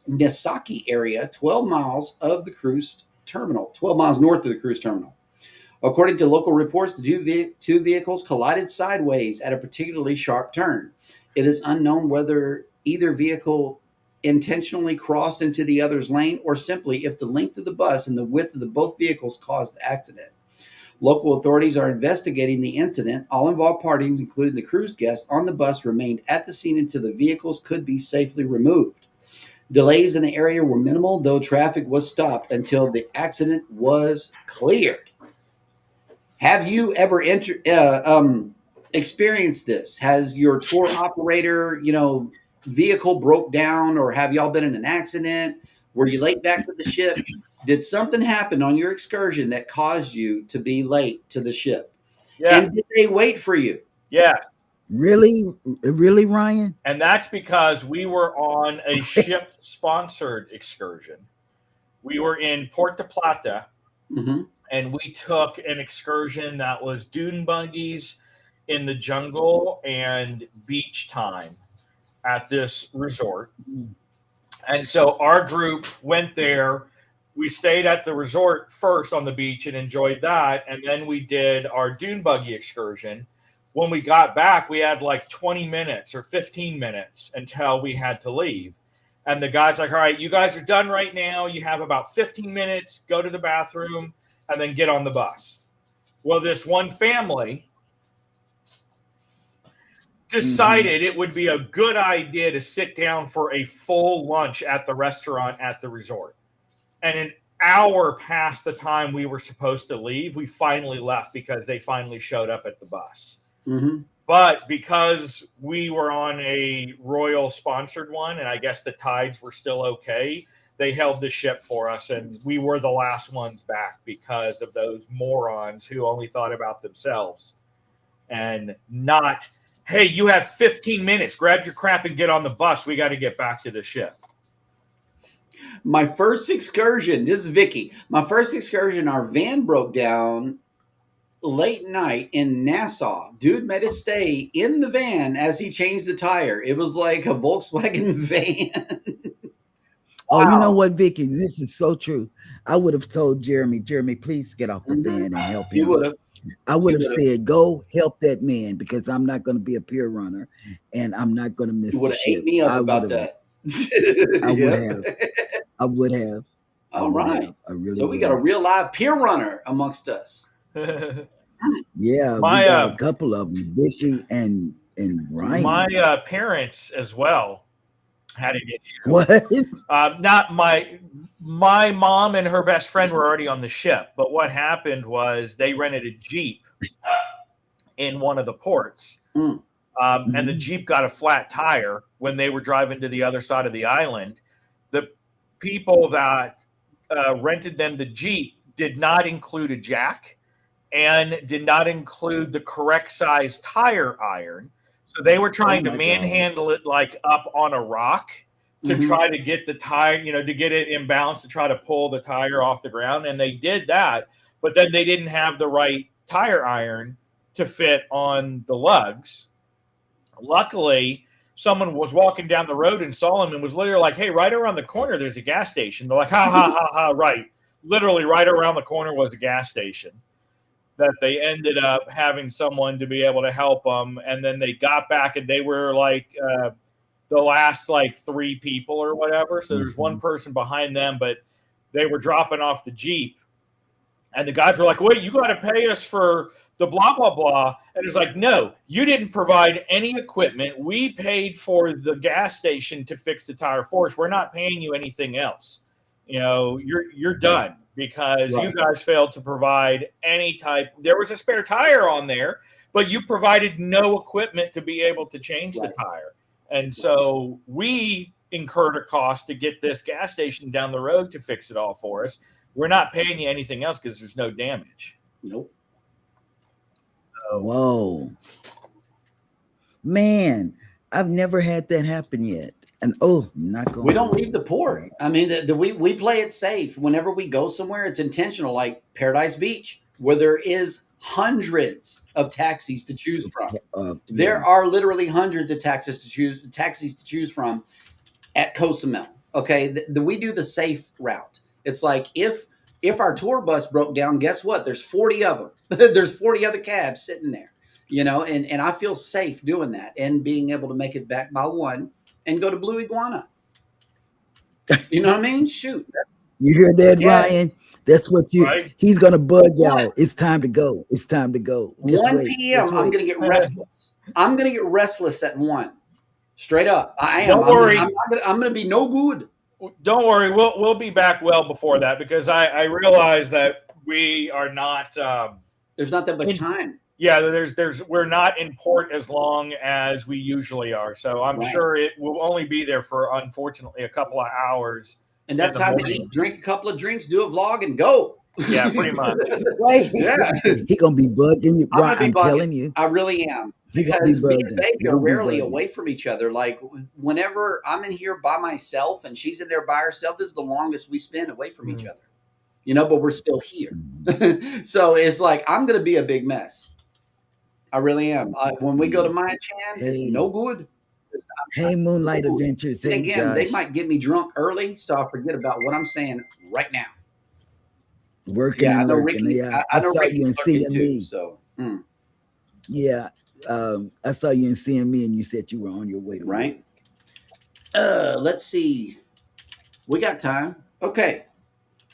Nesaki area, 12 miles of the cruise terminal, 12 miles north of the cruise terminal. According to local reports, the two vehicles collided sideways at a particularly sharp turn. It is unknown whether either vehicle intentionally crossed into the other's lane or simply if the length of the bus and the width of the both vehicles caused the accident. Local authorities are investigating the incident. All involved parties, including the cruise guests on the bus, remained at the scene until the vehicles could be safely removed. Delays in the area were minimal, though traffic was stopped until the accident was cleared. Have you ever experienced this? Has your tour operator, vehicle broke down, or have y'all been in an accident? Were you late back to the ship? Did something happen on your excursion that caused you to be late to the ship? Yeah, And did they wait for you? yeah. Really, really, Ryan? And that's because we were on a ship sponsored excursion. We were in Puerto Plata, Hmm. and we took an excursion that was dune buggies in the jungle and beach time at this resort. And so our group went there. We stayed at the resort first on the beach and enjoyed that. And then we did our dune buggy excursion. When we got back, we had like 20 minutes or 15 minutes until we had to leave. And the guy's like, all right, you guys are done right now. You have about 15 minutes, go to the bathroom, and then get on the bus. Well, this one family decided it would be a good idea to sit down for a full lunch at the restaurant at the resort. And an hour past the time we were supposed to leave, we finally left because they finally showed up at the bus. Mm-hmm. But because we were on a Royal sponsored one, and I guess the tides were still okay, they held the ship for us, and we were the last ones back because of those morons who only thought about themselves and not, hey, you have 15 minutes, grab your crap and get on the bus. We got to get back to the ship. My first excursion, this is Vicky. My first excursion, our van broke down late night in Nassau. Dude made us stay in the van as he changed the tire. It was like a Volkswagen van. Oh, you know what, Vicky? This is so true. I would have told Jeremy, please get off the van and help him. You would have. I would have said, go help that man because I'm not going to be a pier runner and I'm not going to miss. You would have ate me up about that. I would have. All right. Really so we got a real live pier runner amongst us. Yeah, we got a couple of them, Vicky and Ryan. My parents as well had an issue. What? Not my mom and her best friend were already on the ship, but what happened was they rented a Jeep in one of the ports, and the Jeep got a flat tire when they were driving to the other side of the island. The people that rented them the Jeep did not include a jack and did not include the correct size tire iron. So they were trying to manhandle it like up on a rock to try to get the tire, to get it in balance, to try to pull the tire off the ground. And they did that, but then they didn't have the right tire iron to fit on the lugs. Luckily, someone was walking down the road and saw him and was literally like, hey, right around the corner, there's a gas station. They're like, ha, ha, ha, ha, right. Literally right around the corner was a gas station. That they ended up having someone to be able to help them. And then they got back and they were like the last like 3 people or whatever. So there's one person behind them, but they were dropping off the Jeep. And the guys were like, wait, you got to pay us for the blah, blah, blah. And it's like, no, you didn't provide any equipment. We paid for the gas station to fix the tire for us. We're not paying you anything else. You're done. Because you guys failed to provide any type. There was a spare tire on there, but you provided no equipment to be able to change the tire. And so we incurred a cost to get this gas station down the road to fix it all for us. We're not paying you anything else because there's no damage. Nope. So, whoa. Man, I've never had that happen yet. And not going. We don't leave the port. I mean, we play it safe. Whenever we go somewhere, it's intentional, like Paradise Beach, where there is hundreds of taxis to choose from. There are literally hundreds of taxis to choose from at Cozumel. Okay, we do the safe route. It's like if our tour bus broke down, guess what? There's 40 of them. There's 40 other cabs sitting there. And I feel safe doing that and being able to make it back by one. And go to Blue Iguana. You know what I mean? Shoot. You hear that, Ryan? That's what he's going to bug y'all. It's time to go. It's time to go. 1 p.m. I'm going to get restless. I'm going to get restless at 1. Straight up. I am. Don't worry. I'm going to be no good. Don't worry. We'll be back well before that because I realize that we are not. There's not that much time. Yeah, we're not in port as long as we usually are. So I'm sure it will only be there for, unfortunately, a couple of hours. And that's time to eat, drink a couple of drinks, do a vlog, and go. Yeah, pretty much. He going to be bugging you. I'm telling you. I really am. Because me and Becky are rarely away from each other. Like, whenever I'm in here by myself and she's in there by herself, this is the longest we spend away from each other. But we're still here. So it's like, I'm going to be a big mess. I really am. When we go to Maya Chan, it's no good. Hey, Moonlight Adventures. And again, they might get me drunk early, so I forget about what I'm saying right now. Working. I know working. Ricky. Yeah, I know Ricky's lurking CME. too. So, yeah, I saw you in CME, and you said you were on your way to work. Let's see. We got time. Okay.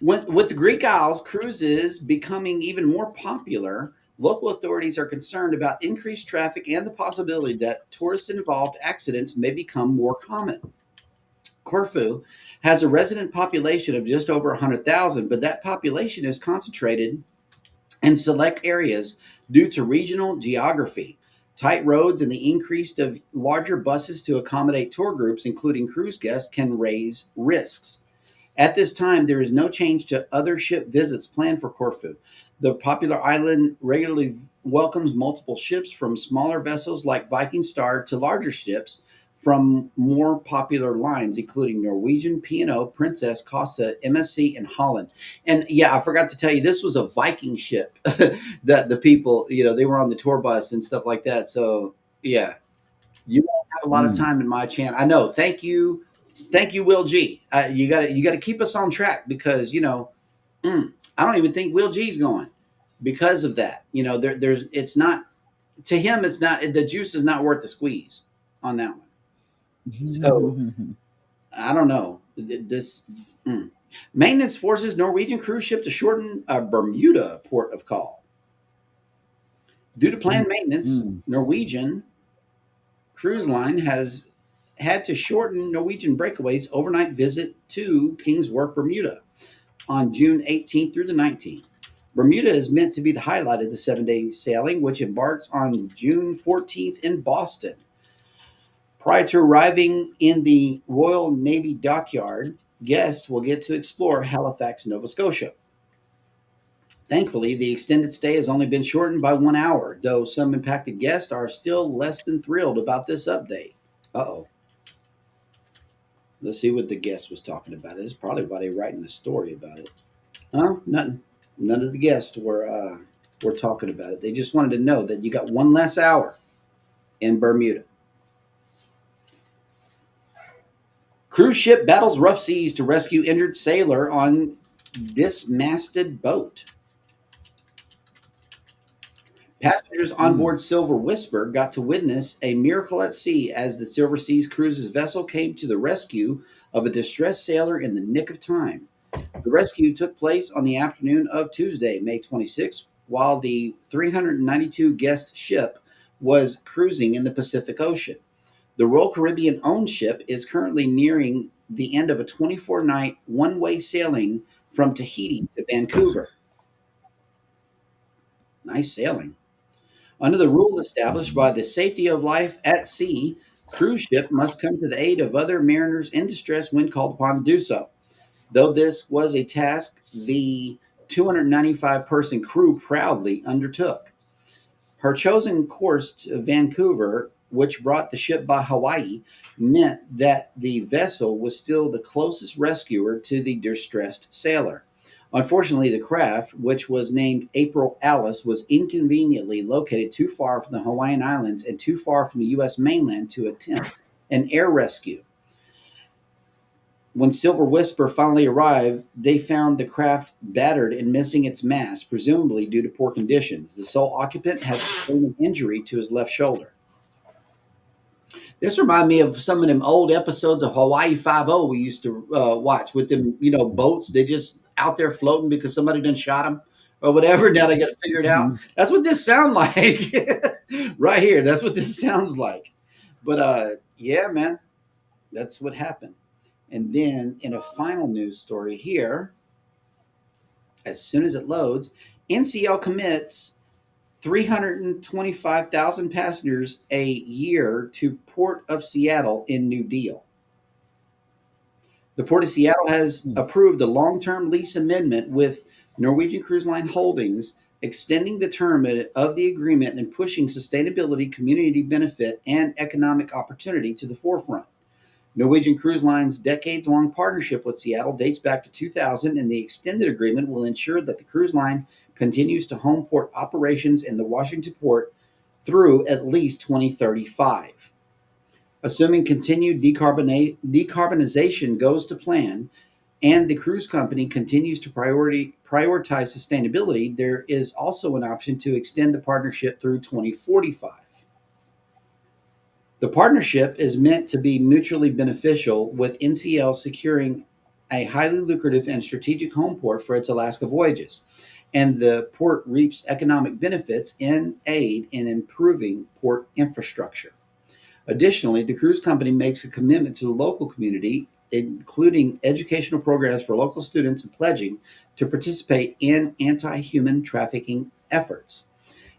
With the Greek Isles, cruises becoming even more popular. Local authorities are concerned about increased traffic and the possibility that tourist-involved accidents may become more common. Corfu has a resident population of just over 100,000, but that population is concentrated in select areas due to regional geography. Tight roads and the increase of larger buses to accommodate tour groups, including cruise guests, can raise risks. At this time, there is no change to other ship visits planned for Corfu. The popular island regularly welcomes multiple ships, from smaller vessels like Viking Star to larger ships from more popular lines, including Norwegian, P&O, Princess, Costa, MSC, and Holland. And yeah, I forgot to tell you, this was a Viking ship that the people, they were on the tour bus and stuff like that. So yeah, you won't have a lot of Mm. time in my channel. I know. Thank you, Will G. You got to keep us on track, because I don't even think Will G's going because of that. There's it's not, to him. It's not, the juice is not worth the squeeze on that one. So I don't know this. Maintenance forces Norwegian cruise ship to shorten a Bermuda port of call. Due to planned maintenance, Mm. Norwegian Cruise Line has had to shorten Norwegian Breakaway's overnight visit to King's Work, Bermuda on June 18th through the 19th. Bermuda is meant to be the highlight of the 7-day sailing, which embarks on June 14th in Boston. Prior to arriving in the Royal Navy dockyard, guests will get to explore Halifax, Nova Scotia. Thankfully, the extended stay has only been shortened by 1 hour, though some impacted guests are still less than thrilled about this update. Uh-oh. Let's see what the guest was talking about. This is probably why they're writing a story about it. Huh? Nothing. None of the guests were talking about it. They just wanted to know that you got one less hour in Bermuda. Cruise ship battles rough seas to rescue injured sailor on dismasted boat. Passengers on board Silver Whisper got to witness a miracle at sea as the Silver Seas Cruises vessel came to the rescue of a distressed sailor in the nick of time. The rescue took place on the afternoon of Tuesday, May 26th, while the 392 guest ship was cruising in the Pacific Ocean. The Royal Caribbean owned ship is currently nearing the end of a 24-night one-way sailing from Tahiti to Vancouver. Nice sailing. Under the rules established by the Safety of Life at Sea, cruise ship must come to the aid of other mariners in distress when called upon to do so. Though this was a task the 295-person crew proudly undertook. Her chosen course to Vancouver, which brought the ship by Hawaii, meant that the vessel was still the closest rescuer to the distressed sailor. Unfortunately, the craft, which was named April Alice, was inconveniently located too far from the Hawaiian Islands and too far from the U.S. mainland to attempt an air rescue. When Silver Whisper finally arrived, they found the craft battered and missing its mast, presumably due to poor conditions. The sole occupant had sustained an injury to his left shoulder. This reminded me of some of them old episodes of Hawaii Five-O we used to watch with them, boats. They just out there floating because somebody done shot them or whatever. Now they got to figure it out. That's what this sounds like right here. That's what this sounds like. But yeah, man, that's what happened. And then in a final news story here, as soon as it loads, NCL commits 325,000 passengers a year to Port of Seattle in New Deal. The Port of Seattle has approved a long-term lease amendment with Norwegian Cruise Line Holdings, extending the term of the agreement and pushing sustainability, community benefit, and economic opportunity to the forefront. Norwegian Cruise Line's decades-long partnership with Seattle dates back to 2000, and the extended agreement will ensure that the cruise line continues to home port operations in the Washington port through at least 2035. Assuming continued decarbonization goes to plan and the cruise company continues to prioritize sustainability, there is also an option to extend the partnership through 2045. The partnership is meant to be mutually beneficial, with NCL securing a highly lucrative and strategic home port for its Alaska voyages, and the port reaps economic benefits and aid in improving port infrastructure. Additionally, the cruise company makes a commitment to the local community, including educational programs for local students and pledging to participate in anti-human trafficking efforts.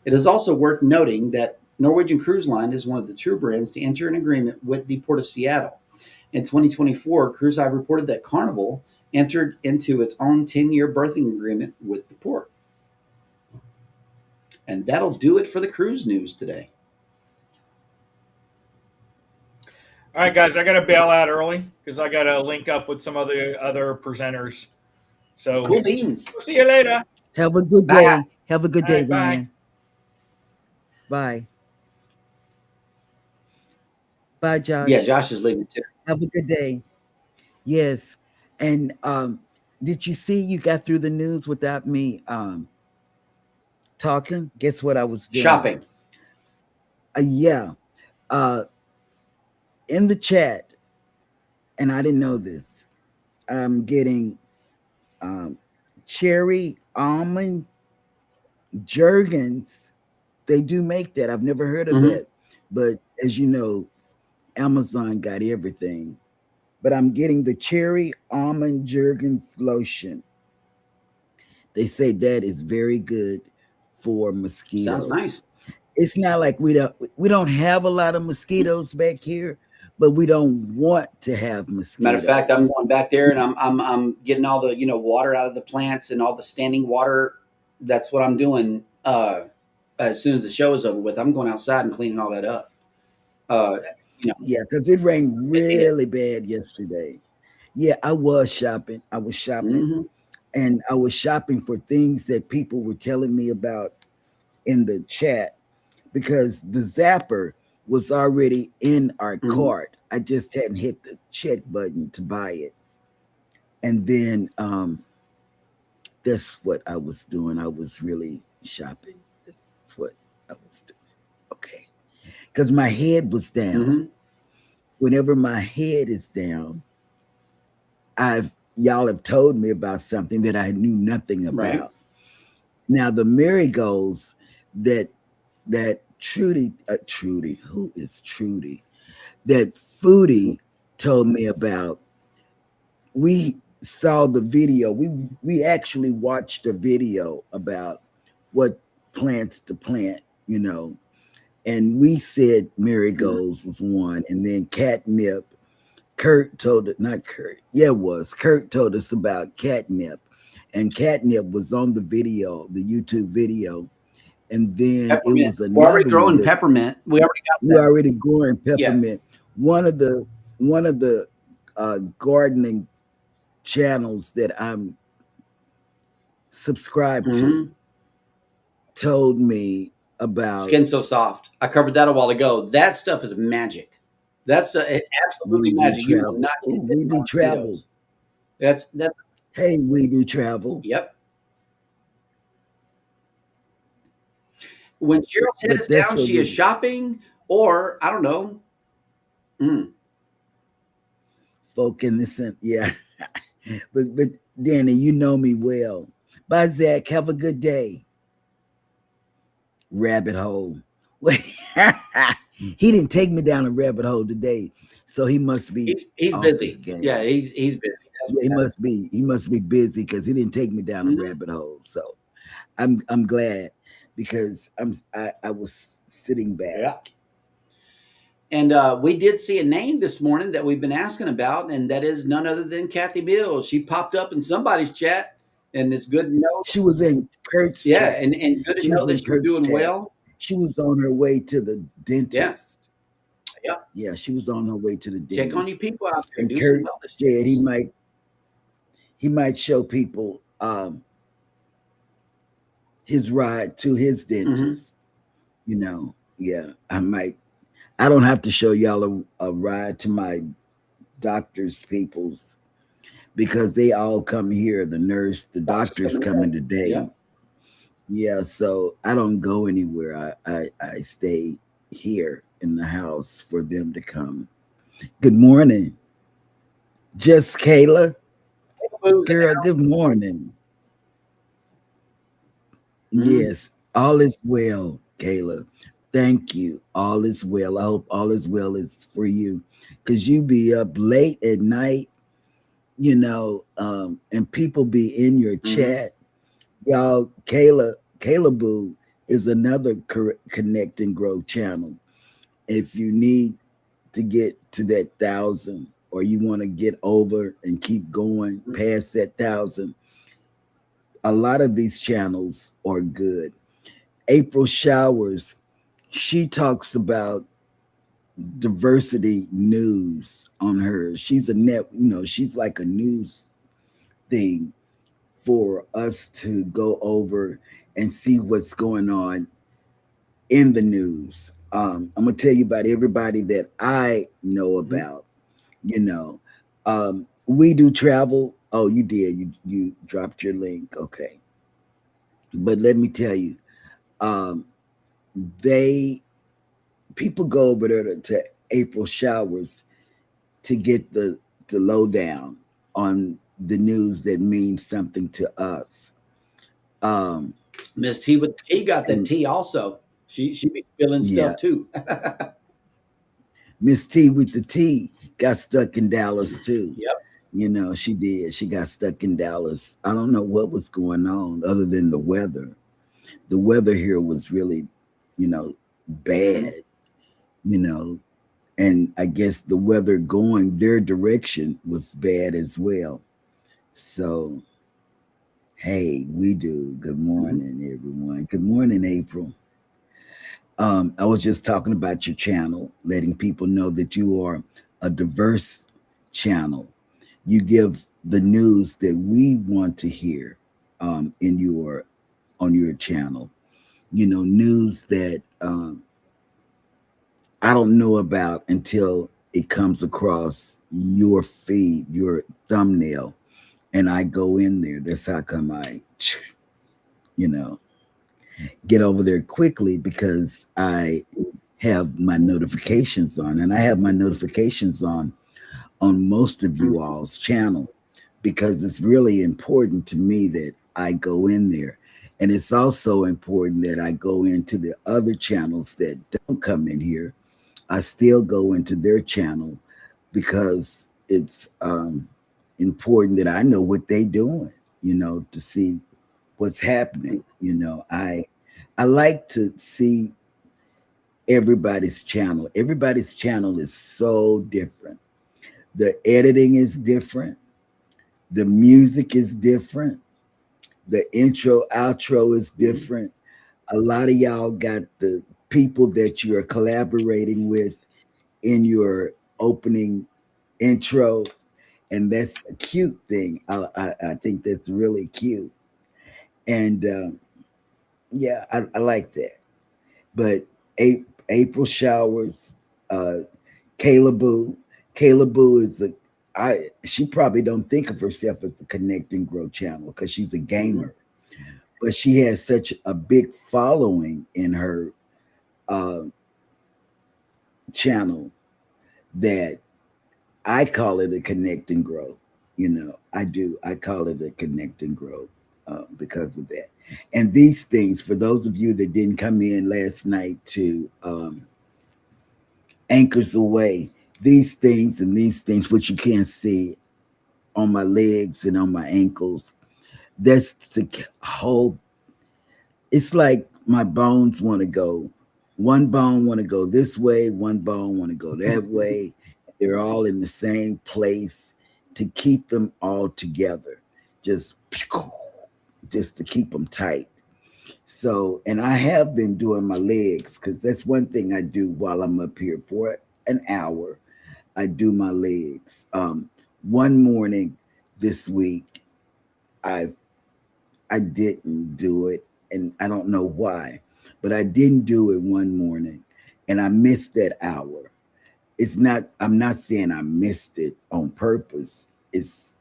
It is also worth noting that Norwegian Cruise Line is one of the two brands to enter an agreement with the Port of Seattle. In 2024, Cruise Hive reported that Carnival entered into its own 10-year berthing agreement with the port. And that'll do it for the cruise news today. All right, guys, I got to bail out early because I got to link up with some other presenters. So Cool beans. We'll see you later. Have a good Bye. day. Have a good All day, right, bye. Ryan. Bye. Bye, Josh. Yeah, Josh is leaving too. Have a good day. Yes. And did you see you got through the news without me talking? Guess what I was doing? Shopping. Yeah. In the chat, and I didn't know this, I'm getting cherry almond Jergens. They do make that. I've never heard of that. But as you know, Amazon got everything. But I'm getting the cherry almond Jergens lotion. They say that is very good for mosquitoes. Sounds nice. It's not like we don't have a lot of mosquitoes back here, but we don't want to have mosquitoes. Matter of fact, I'm going back there and I'm getting all the water out of the plants and all the standing water. That's what I'm doing. As soon as the show is over with, I'm going outside and cleaning all that up. Yeah, because it rained really bad yesterday. Yeah, I was shopping. And I was shopping for things that people were telling me about in the chat, because the zapper was already in our cart. I just hadn't hit the check button to buy it. And then that's what I was doing. I was really shopping. That's what I was doing. Okay. Because my head was down. Whenever my head is down, y'all have told me about something that I knew nothing about. Right. Now the marigolds that Trudy, who is Trudy? That Foodie told me about. We saw the video. We actually watched a video about what plants to plant, and we said marigolds was one, and then catnip. Kurt told us about catnip, and catnip was on the video, the YouTube video. And then peppermint. It was another. We're already growing peppermint. We already got that. We're already growing peppermint. Yeah. One of the gardening channels that I'm subscribed to told me about Skin So Soft. I covered that a while ago. That stuff is magic. That's absolutely magic. You will not get we do travel. That's Hey, we do travel. Yep. When Cheryl's head is down, she is shopping, or I don't know. Folk in the yeah. but Danny, you know me well. Bye, Zach. Have a good day. Rabbit hole. He didn't take me down a rabbit hole today, so he must be. He's busy. Yeah, he's busy. He must be busy because he didn't take me down a rabbit hole. So I'm glad, because I was sitting back. Yeah. And we did see a name this morning that we've been asking about, and that is none other than Kathy Mills. She popped up in somebody's chat, and it's good to know. She was in Kurt's chat. And good to know that she's doing well. She was on her way to the dentist. Yeah. Yeah, she was on her way to the dentist. Check on you people out there. And Kurt said he might show people his ride to his dentist. Yeah, I don't have to show y'all a ride to my doctor's people's, because they all come here. The nurse, the doctor's coming today. Yeah, so I don't go anywhere. I stay here in the house for them to come. Good morning. Just Kayla. Girl, good morning. Mm. Yes, all is well, Kayla. Thank you. All is well. I hope all is well is for you. Cause you be up late at night, and people be in your Hmm. chat. Y'all, Kayla Boo is another Connect and Grow channel. If you need to get to that 1,000 or you want to get over and keep going past that 1,000, a lot of these channels are good. April Showers, she talks about diversity news on her. She's a she's like a news thing for us to go over and see what's going on in the news. I'm gonna tell you about everybody that I know Hmm. about. You know, we do travel. Oh, you did. You dropped your link. Okay, but let me tell you, um, they people go over there to April Showers to get the lowdown on the news that means something to us. Um, Miss T with the T got that and tea also. She be spilling yeah, stuff too. Miss T with the T got stuck in Dallas too. Yep. She did. She got stuck in Dallas. I don't know what was going on other than the weather. The weather here was really, bad, Hmm. you know, and I guess the weather going their direction was bad as well. So, hey, we do. Good Hmm. morning, everyone. Good morning, April. I was just talking about your channel, letting people know that you are a diverse channel. You give the news that we want to hear in your on your channel. News that I don't know about until it comes across your feed, your thumbnail, and I go in there. That's how come I, you know, get over there quickly because I have my notifications on, and I have my notifications on most of you all's channel because it's really important to me that I go in there. And it's also important that I go into the other channels that don't come in here. I still go into their channel because it's important that I know what they're doing, to see what's happening. I like to see everybody's channel. Everybody's channel is so different. The editing is different. The music is different. The intro, outro is Hmm. different. A lot of y'all got the people that you're collaborating with in your opening intro, and that's a cute thing. I think that's really cute, and yeah, I like that. But April Showers, uh, Kayla Boo. Kayla Boo is a I she probably don't think of herself as a connect and grow channel because she's a Hmm. gamer, but she has such a big following in her uh, channel that I call it a connect and grow. I do. I call it a connect and grow because of that. And these things, for those of you that didn't come in last night to Anchors Away, these things, which you can't see on my legs and on my ankles, that's to hold. It's like my bones want to go. One bone want to go this way, one bone want to go that way. They're all in the same place to keep them all together. Just just to keep them tight. So, and I have been doing my legs because that's one thing I do while I'm up here for an hour. I do my legs. One morning this week, I I didn't do it, and I don't know why, but I didn't do it one morning, and I missed that hour. It's not. I'm not saying I missed it on purpose. It's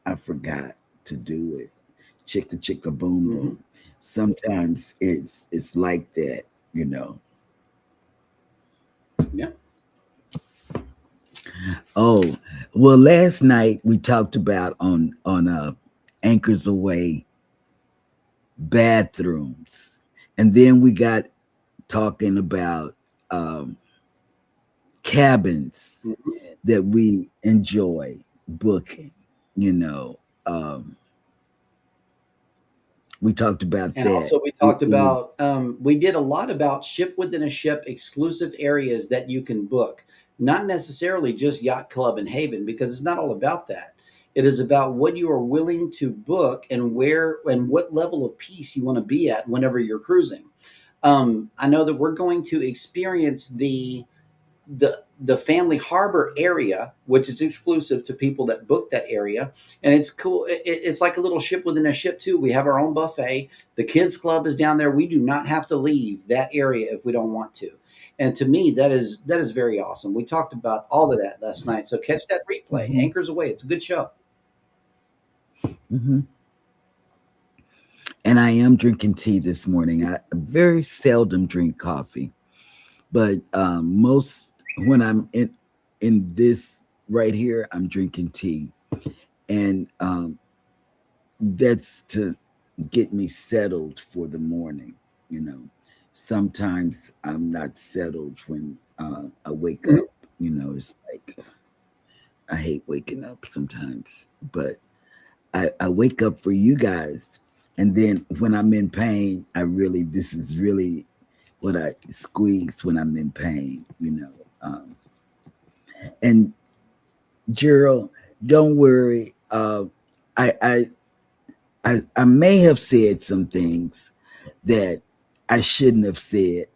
I forgot to do it. Chicka chicka boom Hmm. boom. Sometimes it's like that, you know. Yeah. Oh, well, last night we talked about on Anchors Away bathrooms. And then we got talking about cabins Mhm. that we enjoy booking, you know. Um, we talked about And that. also, we talked It was about, we did a lot about ship within a ship exclusive areas that you can book, not necessarily just Yacht Club and Haven, because it's not all about that. It is about what you are willing to book and where and what level of peace you want to be at whenever you're cruising. I know that we're going to experience the family harbor area, which is exclusive to people that book that area, and it's cool. It's like a little ship within a ship too. We have our own buffet. The kids club is down there. We do not have to leave that area if we don't want to. And to me, that is very awesome. We talked about all of that last night, so catch that replay. mhm, Anchors Away. It's a good show. mhm. And I am drinking tea this morning. I very seldom drink coffee, but most when I'm in this right here, I'm drinking tea, and that's to get me settled for the morning. You know, sometimes I'm not settled when I wake Mhm. up. You know, it's like I hate waking up sometimes, but I wake up for you guys. And then when I'm in pain, this is really what I squeeze when I'm in pain, you know. And Gerald, don't worry. I, I, I may have said some things that I shouldn't have said,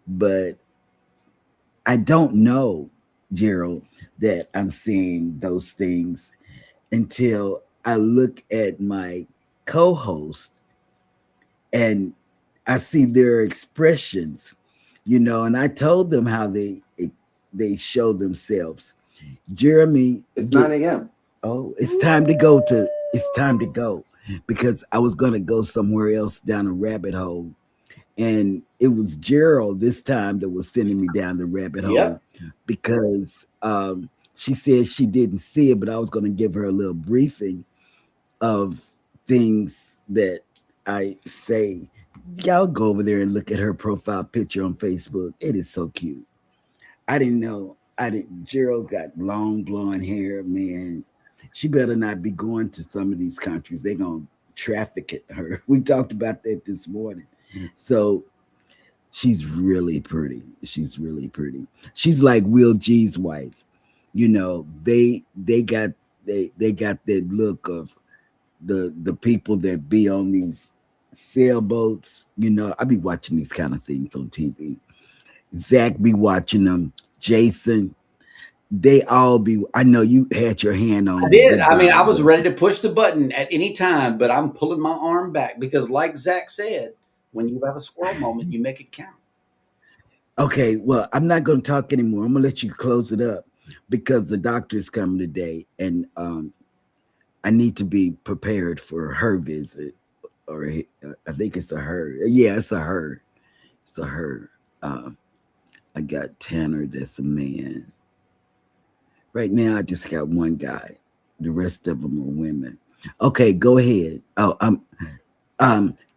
but I don't know, Gerald, that I'm saying those things until I look at my co-host and I see their expressions, you know, and I told them how they show themselves. Jeremy, It's get 9 a.m. oh, it's time to go because I was gonna go somewhere else down a rabbit hole. And it was Gerald this time that was sending me down the rabbit hole Yep. because she said she didn't see it, but I was going to give her a little briefing of things that I say. Y'all go over there and look at her profile picture on Facebook. It is so cute. I didn't know. I didn't. Gerald's got long blonde hair, man. She better not be going to some of these countries. They're gonna traffic at her. We talked about that this morning. So she's really pretty. She's really pretty. She's like Will G's wife. You know, they got that look of the people that be on these sailboats. You know, I be watching these kind of things on TV. Zach be watching them. Jason, they all be. I know you had your hand I on the did. I mean, goodbye I was ready button. to push the button at any time, but I'm pulling my arm back because, like Zach said, when you have a squirrel moment, you make it count. Okay, well, I'm not going to talk anymore. I'm going to let you close it up because the doctor's coming today, and I need to be prepared for her visit. Or I think it's a her. Yeah, it's a her. It's a her. Um, I got Tanner. That's a man. Right now, I just got one guy. The rest of them are women. Okay, go ahead. Oh,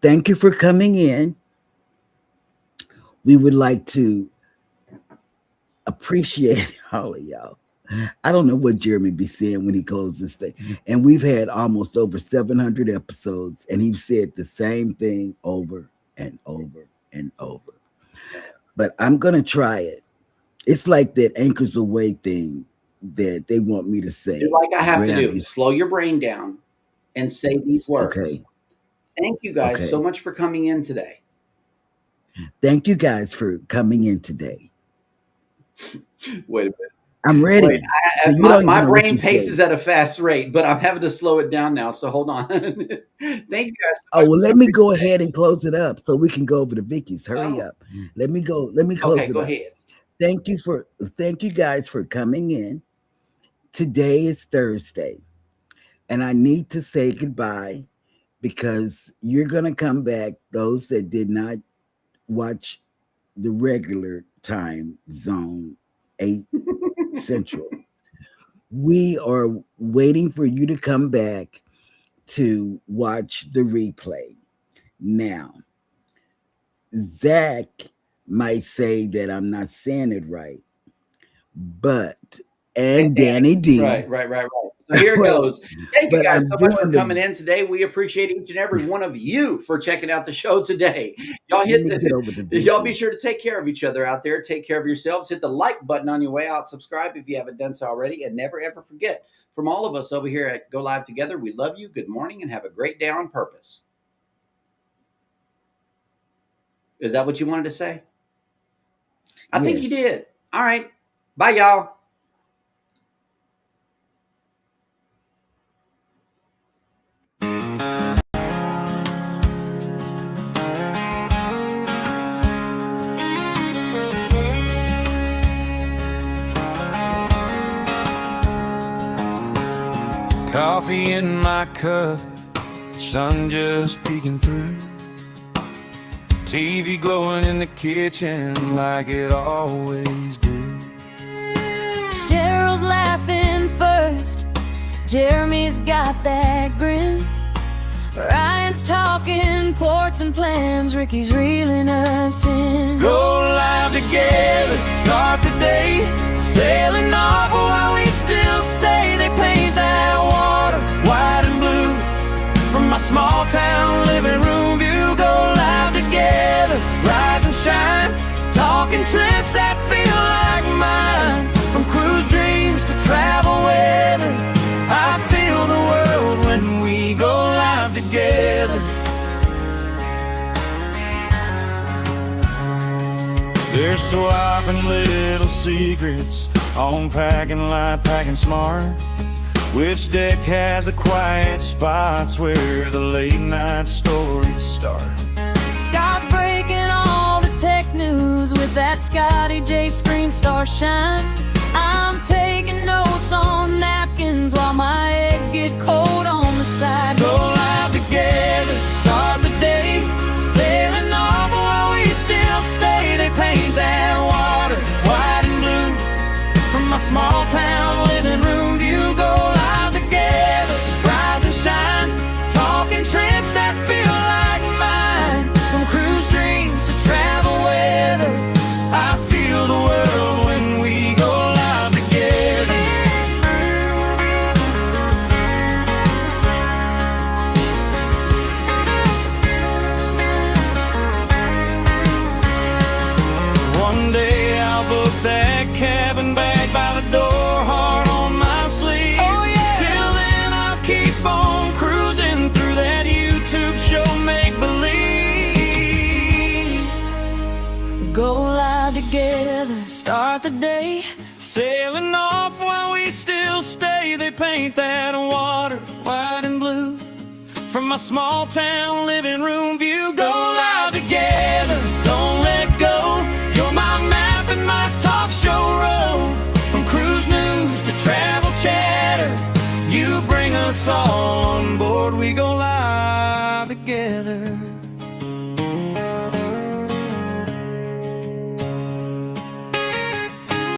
thank you for coming in. We would like to appreciate all of y'all. I don't know what Jeremy be saying when he closes this thing. And we've had almost over 700 episodes, and he's said the same thing over and over and over. But I'm going to try it. It's like that Anchors Away thing that they want me to Do say. like I have to Grab do. your, Slow your brain down and say these words. okay, Thank you guys so okay. much for coming in today. Thank you guys for coming in today. Wait a minute. I'm Wait, ready. So you my, don't even my know what brain you say. paces at a fast rate, but I'm having to slow it down now. So hold on. Thank you guys so Oh, much well, for let me coming go today. ahead and close it up so we can go over to Vicky's. Hurry Oh, up. Let me go. Let me close okay. it Go up. ahead. Thank you guys for coming in. Today is Thursday, and I need to say goodbye because you're gonna come back. Those that did not watch the regular time zone, 8 Central. We are waiting for you to come back to watch the replay. Now, Zach might say that I'm not saying it right, but and Danny D. Right. So here it goes. Thank you guys so much for coming in today. We appreciate each and every one of you for checking out the show today. Y'all y'all be sure to take care of each other out there. Take care of yourselves. Hit the like button on your way out. Subscribe if you haven't done so already. And never, ever forget, from all of us over here at Go Live Together, we love you. Good morning and have a great day on purpose. Is that what you wanted to say? I think you did. All right. Bye, y'all. Coffee in my cup, sun just peeking through. TV glowing in the kitchen like it always do. Cheryl's laughing first, Jeremy's got that grin. Ryan's talking ports and plans, Ricky's reeling us in. Go live together, start the day, sailing off while we still stay. They paint that water white and blue from my small town living room view. Go live together, rise and shine, talking trips that feel like mine. From cruise dreams to travel weather, I feel the world when we go live together. There's swapping little secrets on packing light, packing smart. Which deck has the quiet spots where the late night stories start? Scott's breaking all the tech news with that Scotty J screen star shine. I'm taking notes on napkins while my eggs get cold on the side. Go live together, start the day, sailing off while we still stay. They paint that water white and blue from my small town living room view. Go live together, rise and shine, talking trips that feel like mine. From cruise dreams to travel weather, I feel the world when we go live together. One day I'll book that cabin bag by the door, heart on my sleeve. Oh, yeah. Till then I'll keep on cruising through that YouTube show, make believe. Go live together, start the day, Sailing off while we still stay. They paint that water white and blue from my small town living room view. Go live together, don't let go. You're my map and my talk show road. From cruise news to travel chatter, you bring us all on board. We go live together.